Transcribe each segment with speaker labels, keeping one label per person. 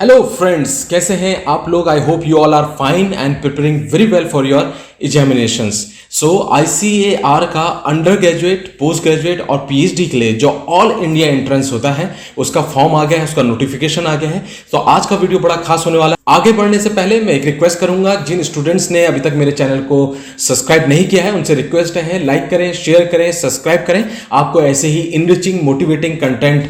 Speaker 1: Hello friends, कैसे हैं आप लोग। I hope you all are fine and preparing very well for your examinations. So ICAR का undergraduate, postgraduate और PhD के लिए जो ऑल इंडिया एंट्रेंस होता है उसका फॉर्म आ गया है, उसका नोटिफिकेशन आ गया है। तो आज का वीडियो बड़ा खास होने वाला है। आगे बढ़ने से पहले मैं एक रिक्वेस्ट करूंगा, जिन स्टूडेंट्स ने अभी तक मेरे चैनल को सब्सक्राइब नहीं किया है उनसे रिक्वेस्ट है लाइक करें, शेयर करें, सब्सक्राइब करें। आपको ऐसे ही इनरिचिंग मोटिवेटिंग कंटेंट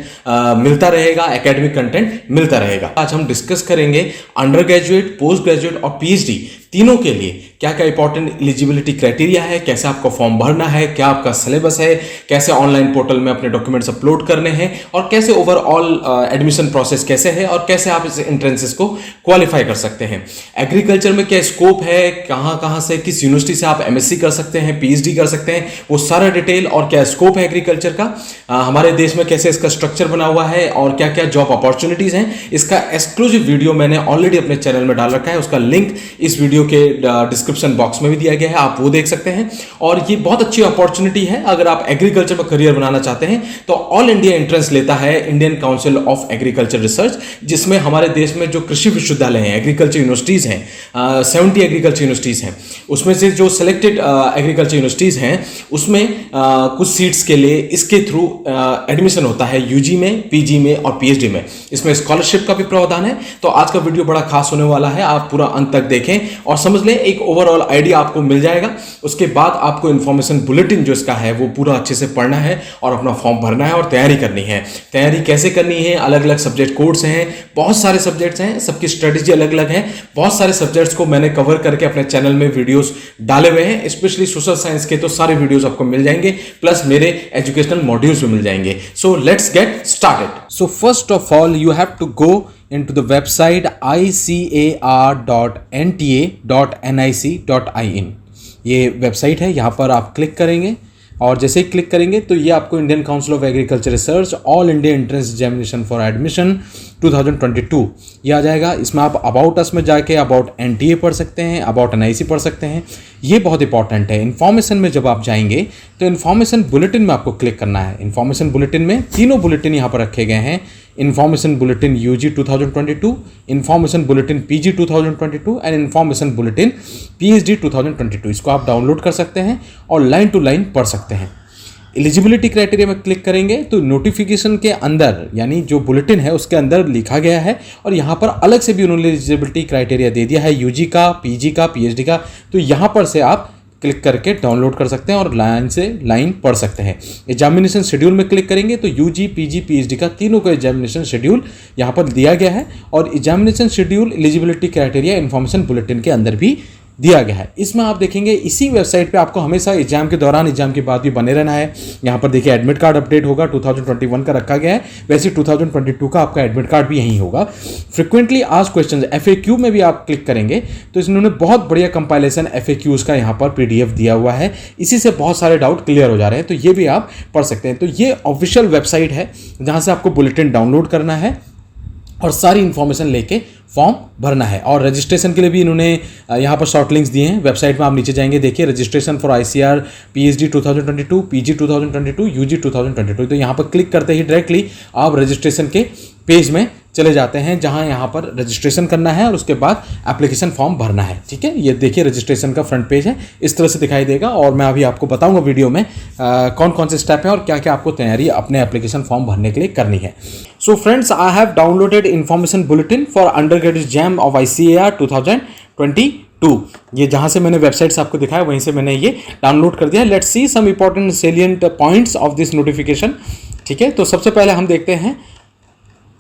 Speaker 1: मिलता रहेगा, एकेडमिक कंटेंट मिलता रहेगा। आज हम डिस्कस करेंगे अंडर ग्रेजुएट, पोस्ट ग्रेजुएट और PhD तीनों के लिए क्या क्या इंपॉर्टेंट एलिजिबिलिटी क्राइटेरिया है, कैसे आपको फॉर्म भरना है, क्या आपका सिलेबस है, कैसे ऑनलाइन पोर्टल में अपने डॉक्यूमेंट्स अपलोड करने हैं और कैसे ओवरऑल एडमिशन प्रोसेस कैसे है और कैसे आप इस एंट्रेंसेस को क्वालिफाई कर सकते हैं। एग्रीकल्चर में क्या स्कोप है, कहां कहां से, किस यूनिवर्सिटी से आप MSc कर सकते हैं, PhD कर सकते हैं, वो सारा डिटेल और क्या स्कोप है एग्रीकल्चर का, हमारे देश में कैसे इसका स्ट्रक्चर बना हुआ है और क्या क्या जॉब अपॉर्चुनिटीज हैं, इसका एक्सक्लूसिव वीडियो मैंने ऑलरेडी अपने चैनल में डाल रखा है। उसका लिंक इस वीडियो के डिस्क्रिप्शन बॉक्स में भी दिया गया है, आप वो देख सकते हैं। और ये बहुत अच्छी अपॉर्चुनिटी है अगर आप एग्रीकल्चर में करियर बनाना चाहते हैं तो ऑल इंडिया एंट्रेंस लेता है Indian council of agriculture research, जिसमें हमारे देश में जो कृषि विश्वविद्यालय हैं, एग्रीकल्चर यूनिवर्सिटीज हैं, 70 एग्रीकल्चर यूनिवर्सिटीज हैं, उसमें से जो सिलेक्टेड एग्रीकल्चर यूनिवर्सिटीज हैं उसमें कुछ सीट्स के लिए इसके थ्रू एडमिशन होता है UG में, PG में और PhD में। इसमें स्कॉलरशिप का भी प्रावधान है। तो आज का वीडियो बड़ा खास होने वाला है, आप पूरा अंत तक देखें और समझ लें, एक ओवरऑल आइडिया आपको मिल जाएगा। उसके बाद आपको इंफॉर्मेशन बुलेटिन जो इसका है वो पूरा अच्छे से पढ़ना है और अपना फॉर्म भरना है और तैयारी करनी है। तैयारी कैसे करनी है, अलग अलग सब्जेक्ट कोर्स हैं, बहुत सारे सब्जेक्ट्स हैं, सबकी स्ट्रेटेजी अलग अलग है। बहुत सारे सब्जेक्ट्स को मैंने कवर करके अपने चैनल में वीडियोस डाले हुए हैं, स्पेशली सोशल साइंस के तो सारे वीडियोस आपको मिल जाएंगे, प्लस मेरे एजुकेशनल मॉड्यूल्स भी मिल जाएंगे। So let's get started. So first of all you have to go into the website icar.nta.nic.in। ये वेबसाइट है, यहाँ पर आप क्लिक करेंगे और जैसे ही क्लिक करेंगे तो ये आपको Indian council of agriculture research all India entrance examination for admission 2022 ये आ जाएगा। इसमें आप अबाउट अस में जाके अबाउट NTA पढ़ सकते हैं, अबाउट NIC पढ़ सकते हैं। ये बहुत इंपॉर्टेंट है। इन्फॉर्मेशन में जब आप जाएंगे तो इन्फॉर्मेशन बुलेटिन में आपको क्लिक करना है। इन्फॉर्मेशन बुलेटिन में तीनों बुलेटिन यहाँ पर रखे गए हैं। Information bulletin UG 2022, information bulletin PG 2022 and information bulletin PhD 2022। इसको आप डाउनलोड कर सकते हैं और लाइन टू लाइन पढ़ सकते हैं। एलिजिबिलिटी क्राइटेरिया में क्लिक करेंगे तो नोटिफिकेशन के अंदर, यानी जो बुलेटिन है उसके अंदर लिखा गया है और यहाँ पर अलग से भी उन्होंने एलिजिबिलिटी क्राइटेरिया दे दिया है, UG का, PG का, PhD का। तो यहाँ पर से आप क्लिक करके डाउनलोड कर सकते हैं और लाइन से लाइन पढ़ सकते हैं। एग्जामिनेशन शेड्यूल में क्लिक करेंगे तो UG, PG, PhD का तीनों का एग्जामिनेशन शेड्यूल यहाँ पर दिया गया है और examination schedule eligibility criteria information bulletin के अंदर भी दिया गया है। इसमें आप देखेंगे इसी वेबसाइट पे आपको हमेशा एग्जाम के दौरान, एग्जाम के बाद भी बने रहना है। यहाँ पर देखिए एडमिट कार्ड अपडेट होगा, 2021 का रखा गया है, वैसे 2022 का आपका एडमिट कार्ड भी यहीं होगा। फ्रिक्वेंटली आस्क्ड क्वेश्चंस FAQ में भी आप क्लिक करेंगे तो इन्होंने बहुत बढ़िया कंपाइलेशन FAQs का यहाँ पर PDF दिया हुआ है। इसी से बहुत सारे डाउट क्लियर हो जा रहे हैं, तो ये भी आप पढ़ सकते हैं। तो ये ऑफिशियल वेबसाइट है जहाँ से आपको बुलेटिन डाउनलोड करना है और सारी इंफॉर्मेशन लेके फॉर्म भरना है। और रजिस्ट्रेशन के लिए भी इन्होंने यहाँ पर शॉर्ट लिंक्स दिए हैं। वेबसाइट में आप नीचे जाएंगे, देखिए registration for ICAR PhD 2022, PG 2022, UG 2022। तो यहाँ पर क्लिक करते ही डायरेक्टली आप रजिस्ट्रेशन के पेज में चले जाते हैं जहाँ यहाँ पर रजिस्ट्रेशन करना है और उसके बाद एप्लीकेशन फॉर्म भरना है। ठीक है, ये देखिए रजिस्ट्रेशन का फ्रंट पेज है, इस तरह से दिखाई देगा और मैं अभी आपको बताऊंगा वीडियो में कौन कौन से स्टेप हैं और क्या क्या आपको तैयारी अपने एप्लीकेशन फॉर्म भरने के लिए करनी है। So friends, I have downloaded information bulletin for under graduate jam of ICAR 2022। ये जहाँ से मैंने वेबसाइट्स आपको दिखाया वहीं से मैंने ये डाउनलोड कर दिया। Let's see some important salient points of this notification. ठीक है, तो सबसे पहले हम देखते हैं,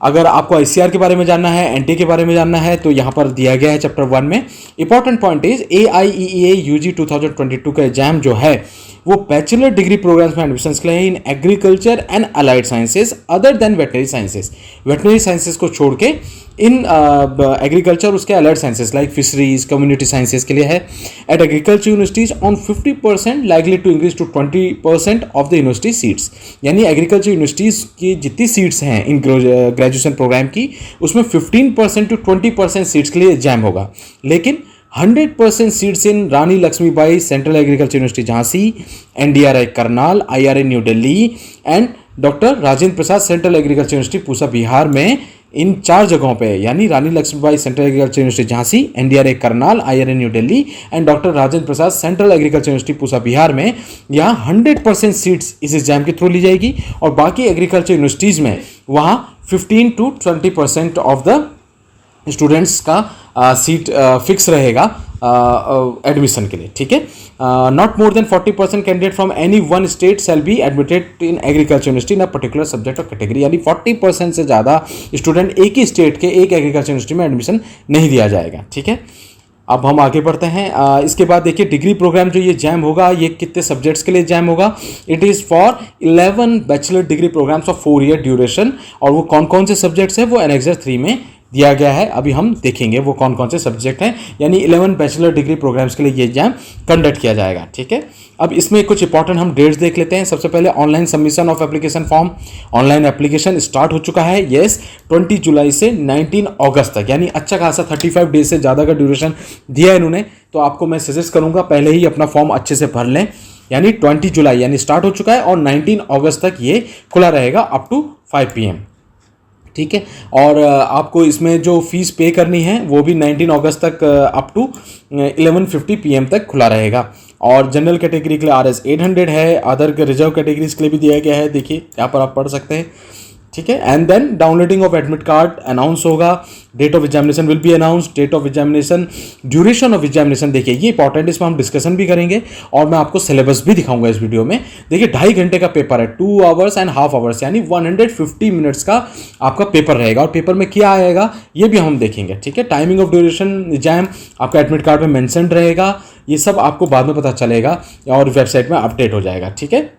Speaker 1: अगर आपको ICAR के बारे में जानना है, NTA के बारे में जानना है तो यहाँ पर दिया गया है चैप्टर 1 में। Important point is AIEEA UG 2022 का एग्जाम जो है वो बैचलर डिग्री प्रोग्राम्स में एडमिशन के लिए in agriculture and allied sciences other than veterinary sciences. Veterinary sciences को छोड़ के इन एग्रीकल्चर उसके allied sciences like fisheries, community sciences के लिए है। At agriculture universities on 50% likely to increase to 20% of the university seats. यानी agriculture universities की जितनी सीट्स हैं इन ग्रेजुएशन प्रोग्राम की, उसमें 15% टू 20% सीट्स के लिए एग्जाम होगा। लेकिन 100% seats in Rani Laxmibai central agriculture university Jhansi, NDRI Karnal, IRA new Delhi and doctor Rajendra Prasad central agriculture university Pusa Bihar में इन 4 जगहों पे, यानी Rani Laxmibai central agriculture university Jhansi, NDRA Karnal, IRN new Delhi and doctor Rajendra Prasad central agriculture university Pusa Bihar में, यहाँ 100% सीट्स इस एग्जाम के थ्रू ली जाएगी। और बाकी एग्रीकल्चर यूनिवर्सिटीज़ में वहाँ 15 to 20% ऑफ द स्टूडेंट्स का सीट फिक्स रहेगा एडमिशन के लिए, ठीक है। Not more than 40% candidate from any one state shall be admitted in agriculture university in a particular subject और कैटेगरी, यानी 40% से ज़्यादा स्टूडेंट एक ही स्टेट के एक एग्रीकल्चर यूनिवर्सिटी में एडमिशन नहीं दिया जाएगा, ठीक है। अब हम आगे बढ़ते हैं। इसके बाद देखिए डिग्री प्रोग्राम जो ये जैम होगा, ये कितने सब्जेक्ट्स के लिए जैम होगा। It is for 11 bachelor degree programmes of 4 year duration, और वो कौन कौन से सब्जेक्ट्स हैं वो एनेक्सर 3 में दिया गया है। अभी हम देखेंगे वो कौन कौन से सब्जेक्ट हैं, यानी 11 बैचलर डिग्री प्रोग्राम्स के लिए ये एग्जाम कंडक्ट किया जाएगा, ठीक है। अब इसमें कुछ इंपॉर्टेंट हम डेट्स देख लेते हैं। सबसे पहले online submission of application form, online application start हो चुका है, यस, 20 जुलाई से 19 अगस्त तक, यानी अच्छा खासा 35 डेज से ज़्यादा का ड्यूरेशन दिया है इन्होंने। तो आपको मैं सजेस्ट करूँगा पहले ही अपना फॉर्म अच्छे से भर लें, यानी 20 जुलाई यानी स्टार्ट हो चुका है और 19 अगस्त तक ये खुला रहेगा अप टू 5 PM, ठीक है। और आपको इसमें जो फीस पे करनी है वो भी 19 अगस्त तक अप टू 11:50 PM तक खुला रहेगा। और जनरल कैटेगरी के लिए RS 800 है, अदर के रिजर्व कैटेगरीज के लिए भी दिया गया है, देखिए यहाँ पर आप पढ़ सकते हैं, ठीक है। And then downloading of admit card announce होगा, date of examination will be announce, date of examination, duration of examination, देखिए ये इंपॉर्टेंट, इसमें हम डिस्कशन भी करेंगे और मैं आपको सिलेबस भी दिखाऊंगा इस वीडियो में। देखिए 2.5 घंटे का पेपर है, 2 hours and half hours, यानी 150 मिनट्स का आपका पेपर रहेगा। और पेपर में क्या आएगा ये भी हम देखेंगे, ठीक है। टाइमिंग ऑफ ड्यूरेशन एग्जाम आपका एडमिट कार्ड में मेंशन रहेगा, ये सब आपको बाद में पता चलेगा और वेबसाइट में अपडेट हो जाएगा, ठीक है।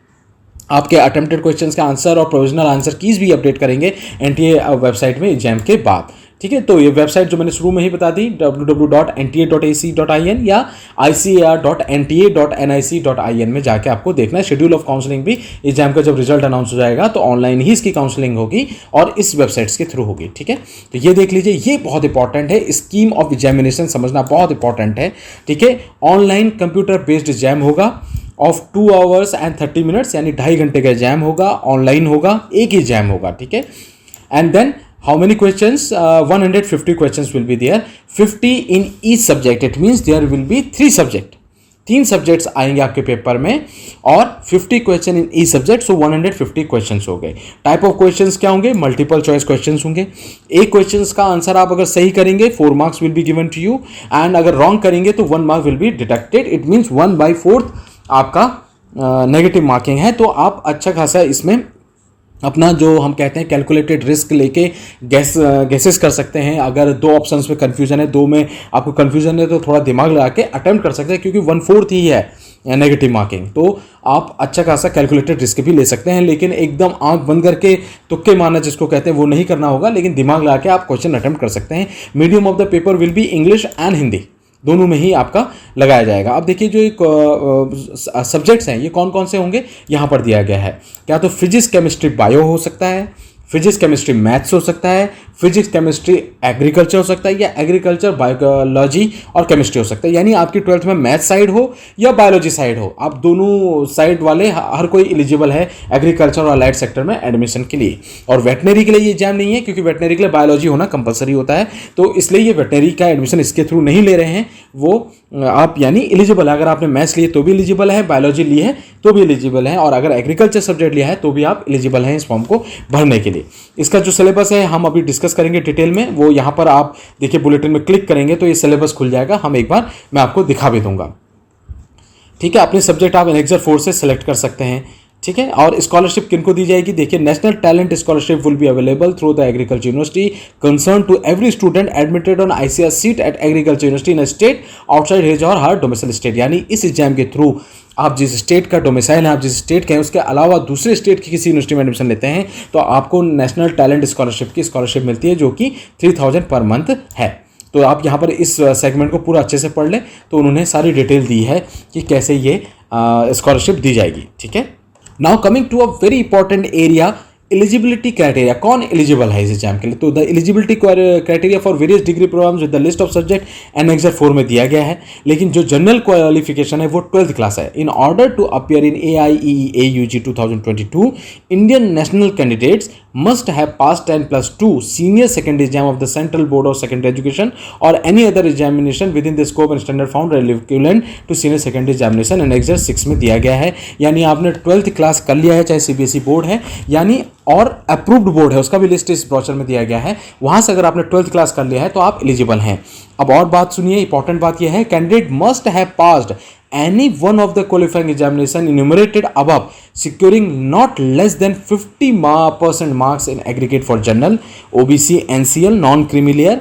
Speaker 1: आपके अटेम्प्टेड क्वेश्चंस का आंसर और प्रोविजनल आंसर कीज भी अपडेट करेंगे NTA वेबसाइट में एग्जाम के बाद, ठीक है। तो ये वेबसाइट जो मैंने शुरू में ही बता दी www.nta.ac.in या icar.nta.nic.in में जाके आपको देखना है। शेड्यूल ऑफ काउंसलिंग भी एग्जाम का जब रिजल्ट अनाउंस हो जाएगा तो ऑनलाइन ही इसकी काउंसलिंग होगी और इस वेबसाइट्स के थ्रू होगी, ठीक है। तो ये देख लीजिए, ये बहुत इंपॉर्टेंट है, स्कीम ऑफ एग्जामिनेशन समझना बहुत इंपॉर्टेंट है, ठीक है। ऑनलाइन कंप्यूटर बेस्ड एग्जाम होगा ऑफ 2 hours and 30 minutes, यानी 2.5 घंटे का एग्जाम होगा, ऑनलाइन होगा, एक ही एग्जाम होगा, ठीक है। And then how many questions, 150 questions will be there, 50 in each subject, it means there will be 3 subject, 3 subjects आएंगे आपके पेपर में और 50 question in each subject, so 150 questions हो गए। टाइप ऑफ क्वेश्चंस क्या होंगे, मल्टीपल चॉइस क्वेश्चंस होंगे। एक क्वेश्चंस का आंसर आप अगर सही करेंगे 4 marks will be given to you, and अगर रॉन्ग करेंगे तो 1 mark will be deducted, it means 1/4 आपका नेगेटिव मार्किंग है। तो आप अच्छा खासा इसमें अपना जो हम कहते हैं कैलकुलेटेड रिस्क लेके गेसेस कर सकते हैं। अगर 2 ऑप्शंस में कंफ्यूजन है, 2 में आपको कंफ्यूजन है, तो थोड़ा दिमाग लगा के अटेम्प्ट कर सकते हैं, क्योंकि 1/4 ही है नेगेटिव मार्किंग, तो आप अच्छा खासा कैलकुलेटेड रिस्क भी ले सकते हैं। लेकिन एकदम आंख बंद करके तुक्के मारना जिसको कहते हैं वो नहीं करना होगा, लेकिन दिमाग लगा के आप क्वेश्चन अटेम्प्ट कर सकते हैं। Medium of the paper will be English and Hindi, दोनों में ही आपका लगाया जाएगा। अब देखिए जो एक सब्जेक्ट्स हैं ये कौन कौन से होंगे यहाँ पर दिया गया है। क्या तो फिजिक्स केमिस्ट्री बायो हो सकता है, फिजिक्स केमिस्ट्री मैथ्स हो सकता है, फिजिक्स केमिस्ट्री एग्रीकल्चर हो सकता है, या एग्रीकल्चर बायोलॉजी और केमिस्ट्री हो सकता है। यानी आपकी 12th में मैथ साइड हो या बायोलॉजी साइड हो, आप दोनों साइड वाले हर कोई एलिजिबल है एग्रीकल्चर और अलाइड सेक्टर में एडमिशन के लिए। और वेटनरी के लिए ये एग्जाम नहीं है, क्योंकि वेटनरी के लिए बायोलॉजी होना कंपलसरी होता है, तो इसलिए ये वेटनरी का एडमिशन इसके थ्रू नहीं ले रहे हैं। वो आप यानी एलिजिबल है, अगर आपने मैथ्स लिए तो भी एलिजिबल है, बायोलॉजी ली है तो भी एलिजिबल है, और अगर एग्रीकल्चर सब्जेक्ट लिया है तो भी आप एलिजिबल हैं इस फॉर्म को भरने के लिए। इसका जो सिलेबस है हम अभी डिस्कस करेंगे डिटेल में, वो यहाँ पर आप देखिए बुलेटिन में क्लिक करेंगे तो ये सिलेबस खुल जाएगा, हम एक बार मैं आपको दिखा भी दूंगा, ठीक है। अपने सब्जेक्ट आप एनेक्सर 4 से सेलेक्ट कर सकते हैं, ठीक है। और स्कॉलरशिप किनको दी जाएगी, देखिए national talent scholarship will be available through the agriculture university concern to every student admitted on ICAR seat at agriculture university in a state outside his और हर डोमिसाइल स्टेट। यानी इस एग्जाम के through आप जिस state का domicile है, आप जिस स्टेट के हैं, उसके अलावा दूसरे स्टेट की किसी यूनिवर्सिटी में एडमिशन लेते हैं तो आपको नेशनल टैलेंट स्कॉलरशिप की स्कॉलरशिप मिलती है, जो कि 3000 पर मंथ है। तो आप यहाँ पर इस सेगमेंट को पूरा अच्छे से पढ़ लें, तो उन्होंने सारी डिटेल दी है कि कैसे ये स्कॉलरशिप दी जाएगी, ठीक है। Now coming to a very important area, eligibility criteria, कौन एलिजिबल है इस एग्जाम के लिए। तो the eligibility criteria for various degree programmes with the list of subject annexure 4 में दिया गया है, लेकिन जो जनरल क्वालिफिकेशन है वो 12th क्लास है। In order to appear in AIEEA UG 2022 Indian national candidates must have passed 10+2 senior secondary exam of the Central Board of Secondary Education or any other examination within the scope and standard found equivalent to senior secondary examination annexure 6 में दिया गया है। यानी आपने 12th class कर लिया है, चाहे सीबीएसई बोर्ड है यानी और अप्रूव्ड बोर्ड है, उसका भी लिस्ट इस ब्रोशर में दिया गया है, वहां से अगर आपने 12th क्लास कर लिया है तो आप एलिजिबल हैं। अब और बात सुनिए, इंपॉर्टेंट बात यह है, candidate must have passed any one of the qualifying examination enumerated above securing not less than 50% marks in aggregate for general, OBC, NCL, non-creamy layer,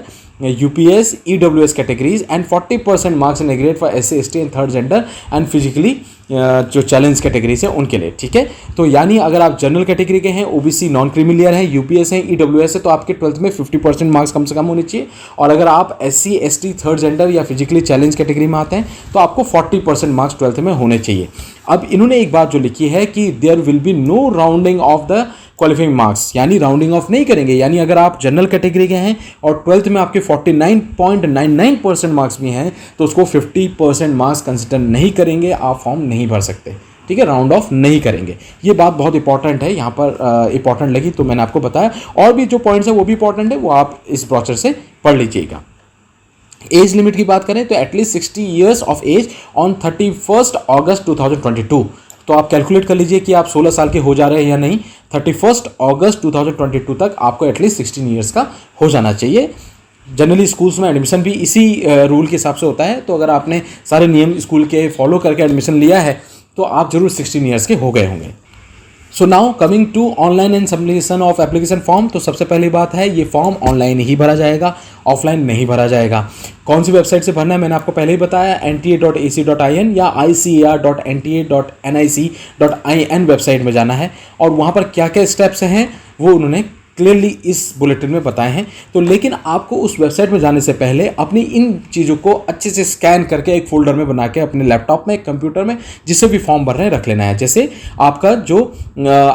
Speaker 1: UPS, EWS categories and 40% marks in aggregate for SC, ST and third gender and physically जो challenge categories है उनके लिए। ठीक है, तो यानी अगर आप जनरल कैटेगरी के हैं, ओबीसी नॉन क्रीमी लेयर है, यूपीएस है, ईडब्ल्यूएस है, तो आपके 12th में 50% मार्क्स कम से कम होने चाहिए। और अगर आप एससी, एसटी, थर्ड जेंडर या फिजिकली चैलेंज कैटेगरी में आते हैं तो आपको 40% मार्क्स 12th में होने चाहिए। अब इन्होंने एक बात जो लिखी है कि there will be no rounding off the qualifying marks, यानी राउंडिंग ऑफ नहीं करेंगे। यानी अगर आप जनरल कैटेगरी के हैं और 12th में आपके 49.99% मार्क्स भी हैं तो उसको 50% मार्क्स कंसिडर नहीं करेंगे, आप फॉर्म नहीं भर सकते। ठीक है, राउंड ऑफ नहीं करेंगे। ये बात बहुत इंपॉर्टेंट है, यहाँ पर इंपॉर्टेंट लगी तो मैंने आपको बताया। और भी जो पॉइंट्स है वो भी इंपॉर्टेंट है, वो आप इस ब्रोशर से पढ़ लीजिएगा। एज लिमिट की बात करें तो at least 60 years of age on 31 August 2022। तो आप कैलकुलेट कर लीजिए कि आप 16 साल के हो जा रहे हैं या नहीं। 31 अगस्त 2022 तक आपको एटलीस्ट 16 ईयर्स का हो जाना चाहिए। जनरली स्कूल्स में एडमिशन भी इसी रूल के हिसाब से होता है, तो अगर आपने सारे नियम स्कूल के फॉलो करके एडमिशन लिया है तो आप जरूर 16 ईयर्स के हो गए होंगे। So now coming to online and submission of application form. तो सबसे पहली बात है, ये फॉर्म ऑनलाइन ही भरा जाएगा, ऑफलाइन नहीं भरा जाएगा। कौन सी वेबसाइट से भरना है मैंने आपको पहले ही बताया, nta.ac.in या icar.nta.nic.in वेबसाइट में जाना है और वहाँ पर क्या क्या स्टेप्स हैं वो उन्होंने क्लियरली इस बुलेटिन में बताए हैं। तो लेकिन आपको उस वेबसाइट में जाने से पहले अपनी इन चीज़ों को अच्छे से स्कैन करके एक फोल्डर में बना के अपने लैपटॉप में, कंप्यूटर में, जिससे भी फॉर्म भर रहे हैं रख लेना है। जैसे आपका जो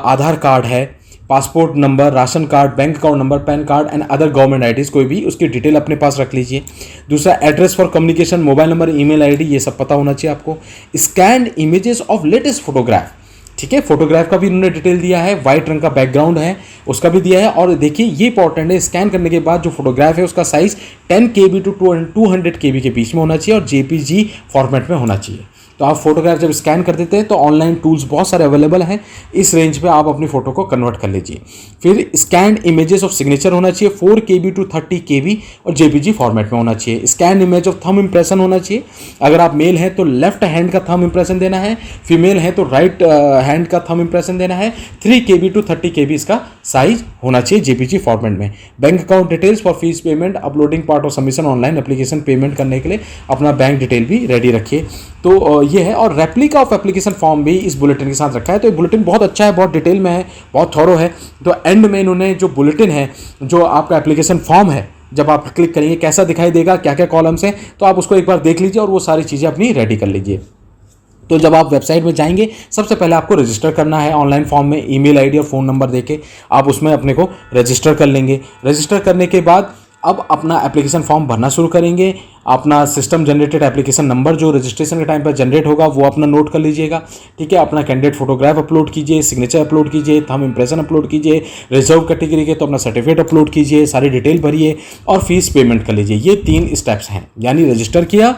Speaker 1: आधार कार्ड है, passport number, ration card, bank account number, pan card and other government IDs कोई भी, उसकी डिटेल अपने पास रख लीजिए। दूसरा, address for communication, mobile number, email ID, ये सब पता होना चाहिए आपको। Scanned images of latest photograph, ठीक है, फोटोग्राफ का भी उन्होंने डिटेल दिया है, वाइट रंग का बैकग्राउंड है उसका भी दिया है। और देखिए ये इंपॉर्टेंट है, स्कैन करने के बाद जो फोटोग्राफ है उसका साइज 10 KB टू 200 KB के बीच में होना चाहिए और JPG फॉर्मेट में होना चाहिए। तो आप फोटोग्राफ जब स्कैन कर देते हैं तो ऑनलाइन टूल्स बहुत सारे अवेलेबल हैं, इस रेंज पे आप अपनी फ़ोटो को कन्वर्ट कर लीजिए। फिर स्कैन इमेजेस ऑफ सिग्नेचर होना चाहिए 4 KB टू 30 KB और JPG फॉर्मेट में होना चाहिए। Scan image of thumb impression होना चाहिए। अगर आप मेल हैं तो लेफ्ट हैंड का थंब इंप्रेशन देना है, फीमेल है तो राइट हैंड का थंब इंप्रेशन देना है। 3 KB टू 30 KB इसका साइज होना चाहिए JPG फॉर्मेट में। Bank account details for fees payment, uploading part of submission online application payment करने के लिए अपना बैंक डिटेल भी रेडी रखिए। तो ये है, और रेप्लिका ऑफ एप्लीकेशन फॉर्म भी इस बुलेटिन के साथ रखा है। तो ये बुलेटिन बहुत अच्छा है, बहुत डिटेल में है, बहुत थॉरो है। तो एंड में इन्होंने जो बुलेटिन है, जो आपका एप्लीकेशन फॉर्म है, जब आप क्लिक करेंगे कैसा दिखाई देगा, क्या क्या कॉलम्स हैं, तो आप उसको एक बार देख लीजिए और वो सारी चीज़ें अपनी रेडी कर लीजिए। तो जब आप वेबसाइट में जाएंगे सबसे पहले आपको रजिस्टर करना है ऑनलाइन फॉर्म में। ईमेल आईडी और फ़ोन नंबर देके आप उसमें अपने को रजिस्टर कर लेंगे। रजिस्टर करने के बाद अब अपना एप्लीकेशन फॉर्म भरना शुरू करेंगे। अपना सिस्टम जनरेटेड एप्लीकेशन नंबर जो रजिस्ट्रेशन के टाइम पर जनरेट होगा वो अपना नोट कर लीजिएगा। ठीक है, अपना कैंडिडेट फोटोग्राफ अपलोड कीजिए, सिग्नेचर अपलोड कीजिए, थंब इंप्रेशन अपलोड कीजिए। रिजर्व कैटेगरी के तो अपना सर्टिफिकेट अपलोड कीजिए, सारी डिटेल भरिए और फीस पेमेंट कर लीजिए। ये 3 स्टेप्स हैं, यानी रजिस्टर किया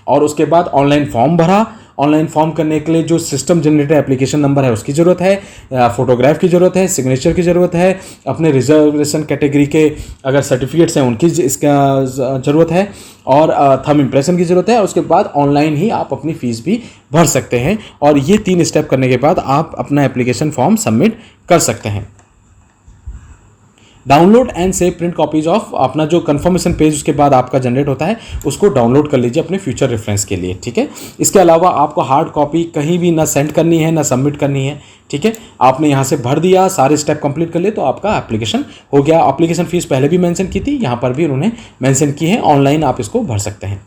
Speaker 1: और उसके बाद ऑनलाइन फॉर्म भरा। ऑनलाइन फॉर्म करने के लिए जो सिस्टम जनरेटेड एप्लीकेशन नंबर है उसकी ज़रूरत है, फोटोग्राफ की ज़रूरत है, सिग्नेचर की ज़रूरत है, अपने रिजर्वेशन कैटेगरी के अगर सर्टिफिकेट्स हैं उनकी इसका ज़रूरत है और थंब इंप्रेशन की ज़रूरत है। और उसके बाद ऑनलाइन ही आप अपनी फ़ीस भी भर सकते हैं और ये 3 स्टेप करने के बाद आप अपना एप्लीकेशन फॉर्म सबमिट कर सकते हैं। Download and save print copies of, अपना जो कंफर्मेशन पेज उसके बाद आपका जनरेट होता है उसको डाउनलोड कर लीजिए अपने फ्यूचर रेफरेंस के लिए। ठीक है, इसके अलावा आपको हार्ड कॉपी कहीं भी ना सेंड करनी है ना सबमिट करनी है। ठीक है, आपने यहाँ से भर दिया, सारे स्टेप कंप्लीट कर लिए तो आपका एप्लीकेशन हो गया। एप्लीकेशन फीस पहले भी मेंशन की थी, यहाँ पर भी उन्होंने मेंशन की है, ऑनलाइन आप इसको भर सकते हैं।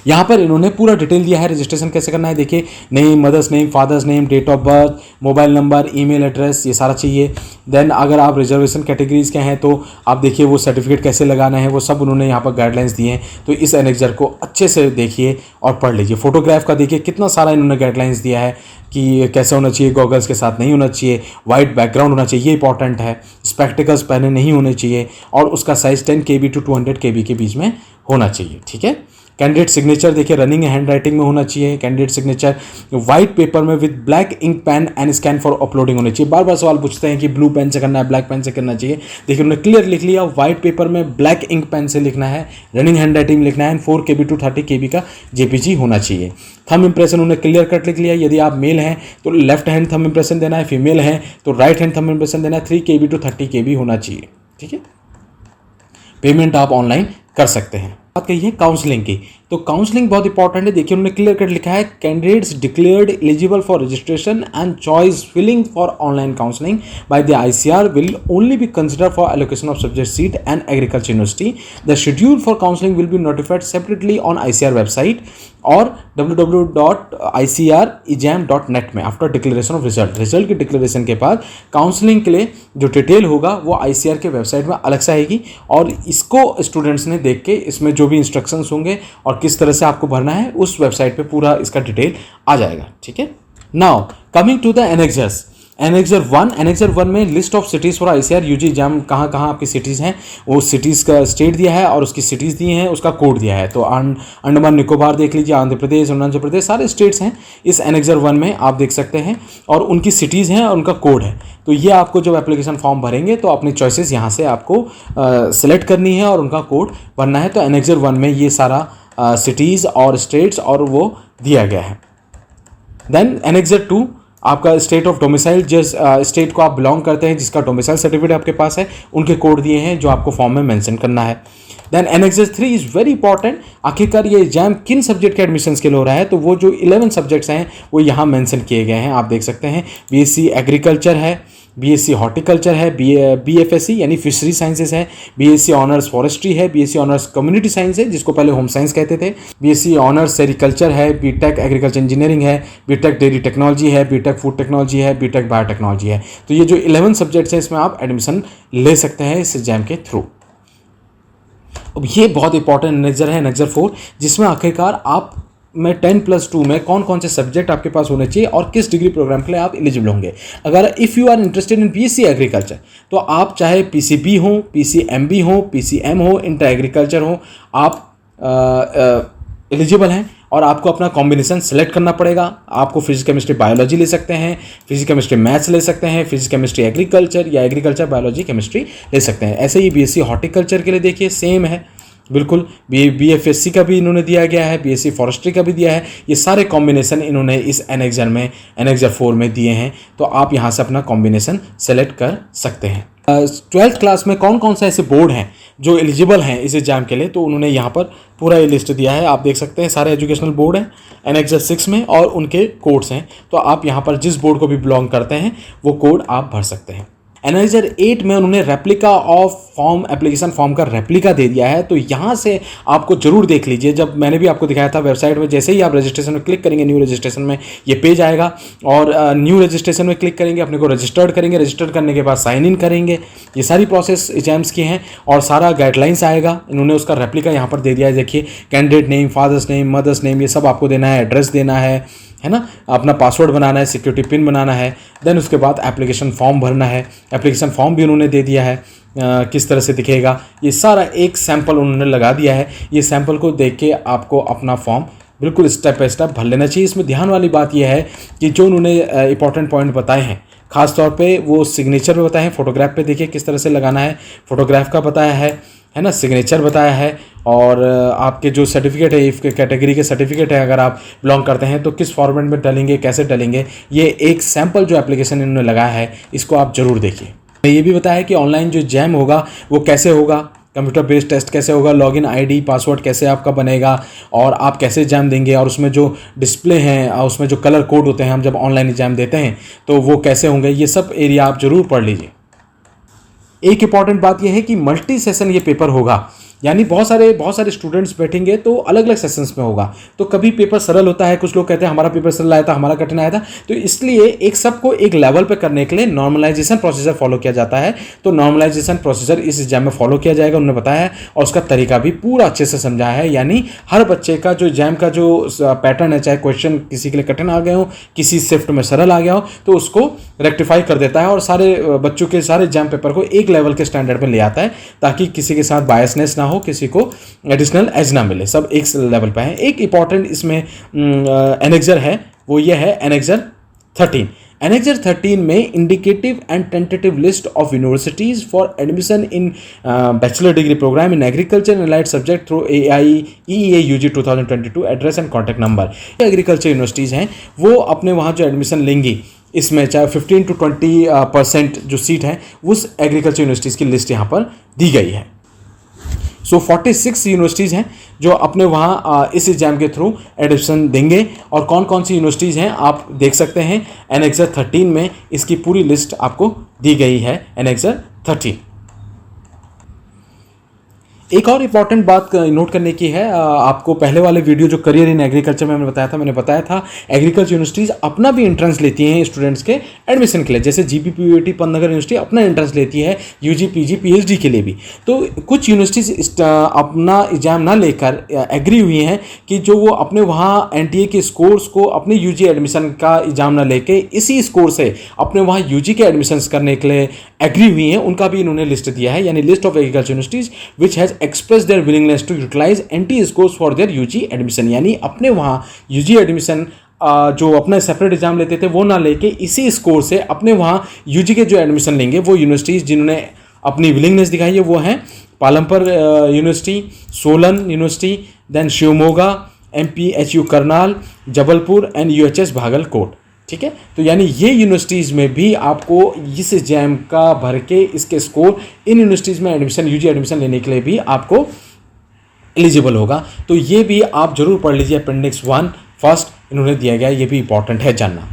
Speaker 1: यहाँ पर इन्होंने पूरा डिटेल दिया है रजिस्ट्रेशन कैसे करना है। देखिए, name, mother's name, father's name, date of birth, mobile number, email address, ये सारा चाहिए। देन अगर आप रिजर्वेशन कैटेगरीज के हैं तो आप देखिए वो सर्टिफिकेट कैसे लगाना है, वो सब उन्होंने यहाँ पर गाइडलाइंस दिए हैं। तो इस एनेक्जर को अच्छे से देखिए और पढ़ लीजिए। फोटोग्राफ का देखिए कितना सारा इन्होंने गाइडलाइंस दिया है, कि कैसे होना चाहिए, गॉगल्स के साथ नहीं होना चाहिए, वाइट बैकग्राउंड होना चाहिए, ये इंपॉर्टेंट है, स्पेक्टिकल्स पहने नहीं होने चाहिए, और उसका साइज 10 KB टू 200 KB के बीच में होना चाहिए। ठीक है। कैंडिडेट सिग्नेचर देखिए रनिंग हैंड राइटिंग में होना चाहिए। कैंडिडेट सिग्नेचर वाइट पेपर में with black ink pen and scan for uploading होनी चाहिए। बार बार सवाल पूछते हैं कि ब्लू पेन से करना है, ब्लैक पेन से करना चाहिए। देखिए उन्होंने क्लियर लिख लिया, वाइट पेपर में ब्लैक इंक पेन से लिखना है, रनिंग हैंड राइटिंग लिखना है, 4 KB टू 30 KB का JPG होना चाहिए। थंब इंप्रेशन उन्होंने क्लियर कट लिख लिया, यदि आप मेल हैं तो लेफ्ट हैंड थंब इंप्रेशन देना है, फीमेल हैं तो राइट हैंड थंब इंप्रेशन देना है, 3 KB टू 30 KB होना चाहिए। ठीक है। पेमेंट आप ऑनलाइन कर सकते हैं। बात कही है काउंसलिंग की, तो काउंसलिंग बहुत इंपॉर्टेंट है। देखिए उन्होंने क्लियर कट लिखा है, candidates declared eligible for registration and choice filling for online counselling by the ICR will only be consider for allocation of subject seat and agriculture university. The schedule for counselling will be notified separately on ICR website और www.icrexam.net में after declaration of result. Result की declaration के बाद counselling के लिए जो detail होगा वो ICR के वेबसाइट में अलग से आएगी, और इसको स्टूडेंट्स ने देख के इसमें जो भी इंस्ट्रक्शंस होंगे और किस तरह से आपको भरना है उस वेबसाइट पे पूरा इसका डिटेल आ जाएगा। ठीक है। Now coming to the annexures. Annexure 1 में list of cities for ICR UG exam, कहाँ कहाँ आपकी सिटीज़ हैं, वो सिटीज़ का स्टेट दिया है और उसकी सिटीज़ दी हैं, उसका कोड दिया है। तो अंडमान निकोबार देख लीजिए, आंध्र प्रदेश, अरुणाचल प्रदेश, सारे स्टेट्स हैं इस एनेक्सर 1 में आप देख सकते हैं, और उनकी सिटीज़ हैं और उनका कोड है। तो ये आपको जब एप्लीकेशन फॉर्म भरेंगे तो अपनी चॉइसेस यहाँ से आपको सेलेक्ट करनी है और उनका कोड भरना है। तो एनेक्सर 1 में ये सारा सिटीज़ और स्टेट्स और वो दिया गया है। देन एनेक्सर 2 आपका स्टेट ऑफ डोमिसाइल, जिस स्टेट को आप बिलोंग करते हैं, जिसका डोमिसाइल सर्टिफिकेट आपके पास है, उनके कोड दिए हैं जो आपको फॉर्म में मेंशन करना है। Then annexure 3 is very important, आखिरकार ये एग्जाम किन सब्जेक्ट के एडमिशंस के लिए हो रहा है, तो वो जो 11 सब्जेक्ट्स हैं वो यहाँ मेंशन किए गए हैं, आप देख सकते हैं। BSc एग्रीकल्चर है, BSc हॉर्टिकल्चर है, BFSC यानी फिशरी साइंसेज है, BSc ऑनर्स फॉरेस्ट्री है, BSc ऑनर्स कम्युनिटी साइंस है जिसको पहले होम साइंस कहते थे, BSc ऑनर्स सेरिकल्चर है, BTech एग्रीकल्चर इंजीनियरिंग है, BTech डेयरी टेक्नोलॉजी है, BTech फूड टेक्नोलॉजी है, BTech बायोटेक्नोलॉजी है। तो ये जो 11 सब्जेक्ट्स हैं इसमें आप एडमिशन ले सकते हैं इस एग्जाम के थ्रू। अब ये बहुत इंपॉर्टेंट एनेक्सर है, एनेक्सर 4, जिसमें आखिरकार आप में 10+2 में कौन कौन से सब्जेक्ट आपके पास होने चाहिए और किस डिग्री प्रोग्राम के लिए आप एलिजिबल होंगे। अगर if you are interested in BSc agriculture तो आप चाहे PCB हो, PCMB हो, PCM हो, इंटर एग्रीकल्चर हो, आप एलिजिबल हैं और आपको अपना कॉम्बिनेशन सेलेक्ट करना पड़ेगा। आपको फिजिक्स केमिस्ट्री बायोलॉजी ले सकते हैं, फिजिक्स केमिस्ट्री मैथ्स ले सकते हैं, फिजिक्स केमिस्ट्री एग्रीकल्चर या एग्रीकल्चर बायोलॉजी केमिस्ट्री ले सकते हैं। ऐसे ही BSc हॉर्टिकल्चर के लिए देखिए सेम है बिल्कुल, BFSC का भी इन्होंने दिया गया है, BSc फॉरेस्ट्री का भी दिया है। ये सारे कॉम्बिनेशन इन्होंने इस एनेक्सर में एनेक्सर 4 में दिए हैं, तो आप यहाँ से अपना कॉम्बिनेशन सेलेक्ट कर सकते हैं। 12th क्लास में कौन कौन से ऐसे बोर्ड हैं जो एलिजिबल हैं इस एग्जाम के लिए, तो उन्होंने यहाँ पर पूरा ये लिस्ट दिया है, आप देख सकते हैं। सारे एजुकेशनल बोर्ड हैं एनेक्सर 6 में और उनके कोड्स हैं, तो आप यहाँ पर जिस बोर्ड को भी बिलोंग करते हैं वो कोड आप भर सकते हैं। एनेक्सर 8 में उन्होंने replica of form, application form का रेप्लिका दे दिया है, तो यहाँ से आपको जरूर देख लीजिए। जब मैंने भी आपको दिखाया था वेबसाइट में, जैसे ही आप रजिस्ट्रेशन में क्लिक करेंगे, न्यू रजिस्ट्रेशन में ये पेज आएगा, और न्यू रजिस्ट्रेशन में क्लिक करेंगे, अपने को रजिस्टर्ड करेंगे, रजिस्टर्ड करने के बाद साइन इन करेंगे। ये सारी प्रोसेस एग्जाम्स की हैं और सारा गाइडलाइंस आएगा, इन्होंने उसका रेप्लिका यहाँ पर दे दिया है। देखिए candidate name, father's name, mother's name, ये सब आपको देना है, एड्रेस देना है ना, अपना पासवर्ड बनाना है, सिक्योरिटी पिन बनाना है। देन उसके बाद एप्लीकेशन फॉर्म भरना है, एप्लीकेशन फॉर्म भी उन्होंने दे दिया है, किस तरह से दिखेगा ये सारा एक सैंपल उन्होंने लगा दिया है। ये सैंपल को देख के आपको अपना फॉर्म बिल्कुल स्टेप बाय स्टेप भर लेना चाहिए। इसमें ध्यान वाली बात यह है कि जो उन्होंने इंपॉर्टेंट पॉइंट बताए हैं, खास तौर पे वो सिग्नेचर पे बताए हैं, फोटोग्राफ पे देखिए किस तरह से लगाना है, फोटोग्राफ का बताया है ना, सिग्नेचर बताया है, और आपके जो सर्टिफिकेट है, इफ के कैटेगरी के सर्टिफिकेट है, अगर आप बिलोंग करते हैं तो किस फॉर्मेट में डालेंगे, कैसे डालेंगे, ये एक सैंपल जो एप्लीकेशन इन्होंने लगाया है इसको आप जरूर देखिए। ये भी बताया कि ऑनलाइन जो एग्जाम होगा वो कैसे होगा, कंप्यूटर बेस्ड टेस्ट कैसे होगा, लॉगिन ID पासवर्ड कैसे आपका बनेगा, और आप कैसे एग्जाम देंगे, और उसमें जो डिस्प्ले हैं, उसमें जो कलर कोड होते हैं हम जब ऑनलाइन एग्जाम देते हैं तो वो कैसे होंगे, ये सब एरिया आप जरूर पढ़ लीजिए। एक इंपॉर्टेंट बात यह है कि मल्टी सेशन ये पेपर होगा, यानी बहुत सारे स्टूडेंट्स बैठेंगे तो अलग अलग सेशंस में होगा, तो कभी पेपर सरल होता है, कुछ लोग कहते हैं हमारा पेपर सरल आया था, हमारा कठिन आया था, तो इसलिए एक सबको एक लेवल पे करने के लिए नॉर्मलाइजेशन प्रोसीजर फॉलो किया जाता है। तो नॉर्मलाइजेशन प्रोसीजर इस एग्जाम में फॉलो किया जाएगा, उन्होंने बताया है, और उसका तरीका भी पूरा अच्छे से समझाया है। यानी हर बच्चे का जो एग्जाम का जो पैटर्न है, चाहे क्वेश्चन किसी के लिए कठिन आ गए हो, किसी शिफ्ट में सरल आ गया हो, तो उसको रेक्टिफाई कर देता है और सारे बच्चों के सारे एग्जाम पेपर को एक लेवल के स्टैंडर्ड में ले आता है, ताकि किसी के साथ बायसनेस ना हो, किसी को एडिशनल एज ना मिले, सब एक लेवल पे है। एक इंपॉर्टेंट इसमें एनेक्जर है, वो ये है एनेक्जर 13। एनेक्जर 13 में indicative and tentative list of universities for admission in bachelor degree programme in agriculture and allied subject through AIEEA UG 2022 address and contact number. Agriculture universities हैं वो अपने वहाँ जो एडमिशन लेंगी, इसमें चाहे 15 to 20% जो सीट है उस एग्रीकल्चर यूनिवर्सिटीज़ की लिस्ट यहाँ पर दी गई है। सो 46 यूनिवर्सिटीज़ हैं जो अपने वहाँ इस एग्जाम के थ्रू एडमिशन देंगे, और कौन कौन सी यूनिवर्सिटीज़ हैं आप देख सकते हैं एनेक्सर 13 में, इसकी पूरी लिस्ट आपको दी गई है एनेक्सर 13। एक और इम्पॉर्टेंट बात नोट करने की है, आपको पहले वाले वीडियो जो करियर इन एग्रीकल्चर में मैंने बताया था एग्रीकल्चर यूनिवर्सिटीज़ अपना भी एंट्रेंस लेती हैं स्टूडेंट्स के एडमिशन के लिए, जैसे GPPUET पंतनगर यूनिवर्सिटी अपना एंट्रेंस लेती है UG PG PhD के लिए भी। तो कुछ यूनिवर्सिटीज़ अपना एग्जाम ना लेकर एग्री हुई हैं कि जो वो अपने वहाँ NTA के स्कोर्स को अपने UG एडमिशन का एग्जाम ना लेके इसी स्कोर से अपने वहाँ UG के एडमिशन करने के लिए एग्री हुई हैं, उनका भी इन्होंने लिस्ट दिया है, यानी list of agriculture universities which has express their willingness to utilise NTA scores for their UG admission. यानी अपने वहाँ UG एडमिशन जो अपना सेपरेट एग्जाम लेते थे वो ना लेके इसी स्कोर से अपने वहाँ UG के जो एडमिशन लेंगे, वो यूनिवर्सिटीज़ जिन्होंने अपनी विलिंगनेस दिखाई है वो हैं Palampur university, Solan university, then Shivamogga, MPHU Karnal, Jabalpur and UHS Bagalkot. ठीक है, तो यानी ये यूनिवर्सिटीज़ में भी आपको इस एग्जाम का भर के इसके स्कोर इन यूनिवर्सिटीज़ में एडमिशन UG एडमिशन लेने के लिए भी आपको एलिजिबल होगा। तो ये भी आप जरूर पढ़ लीजिए, अपेंडिक्स 1 फर्स्ट इन्होंने दिया गया, ये भी इंपॉर्टेंट है जानना।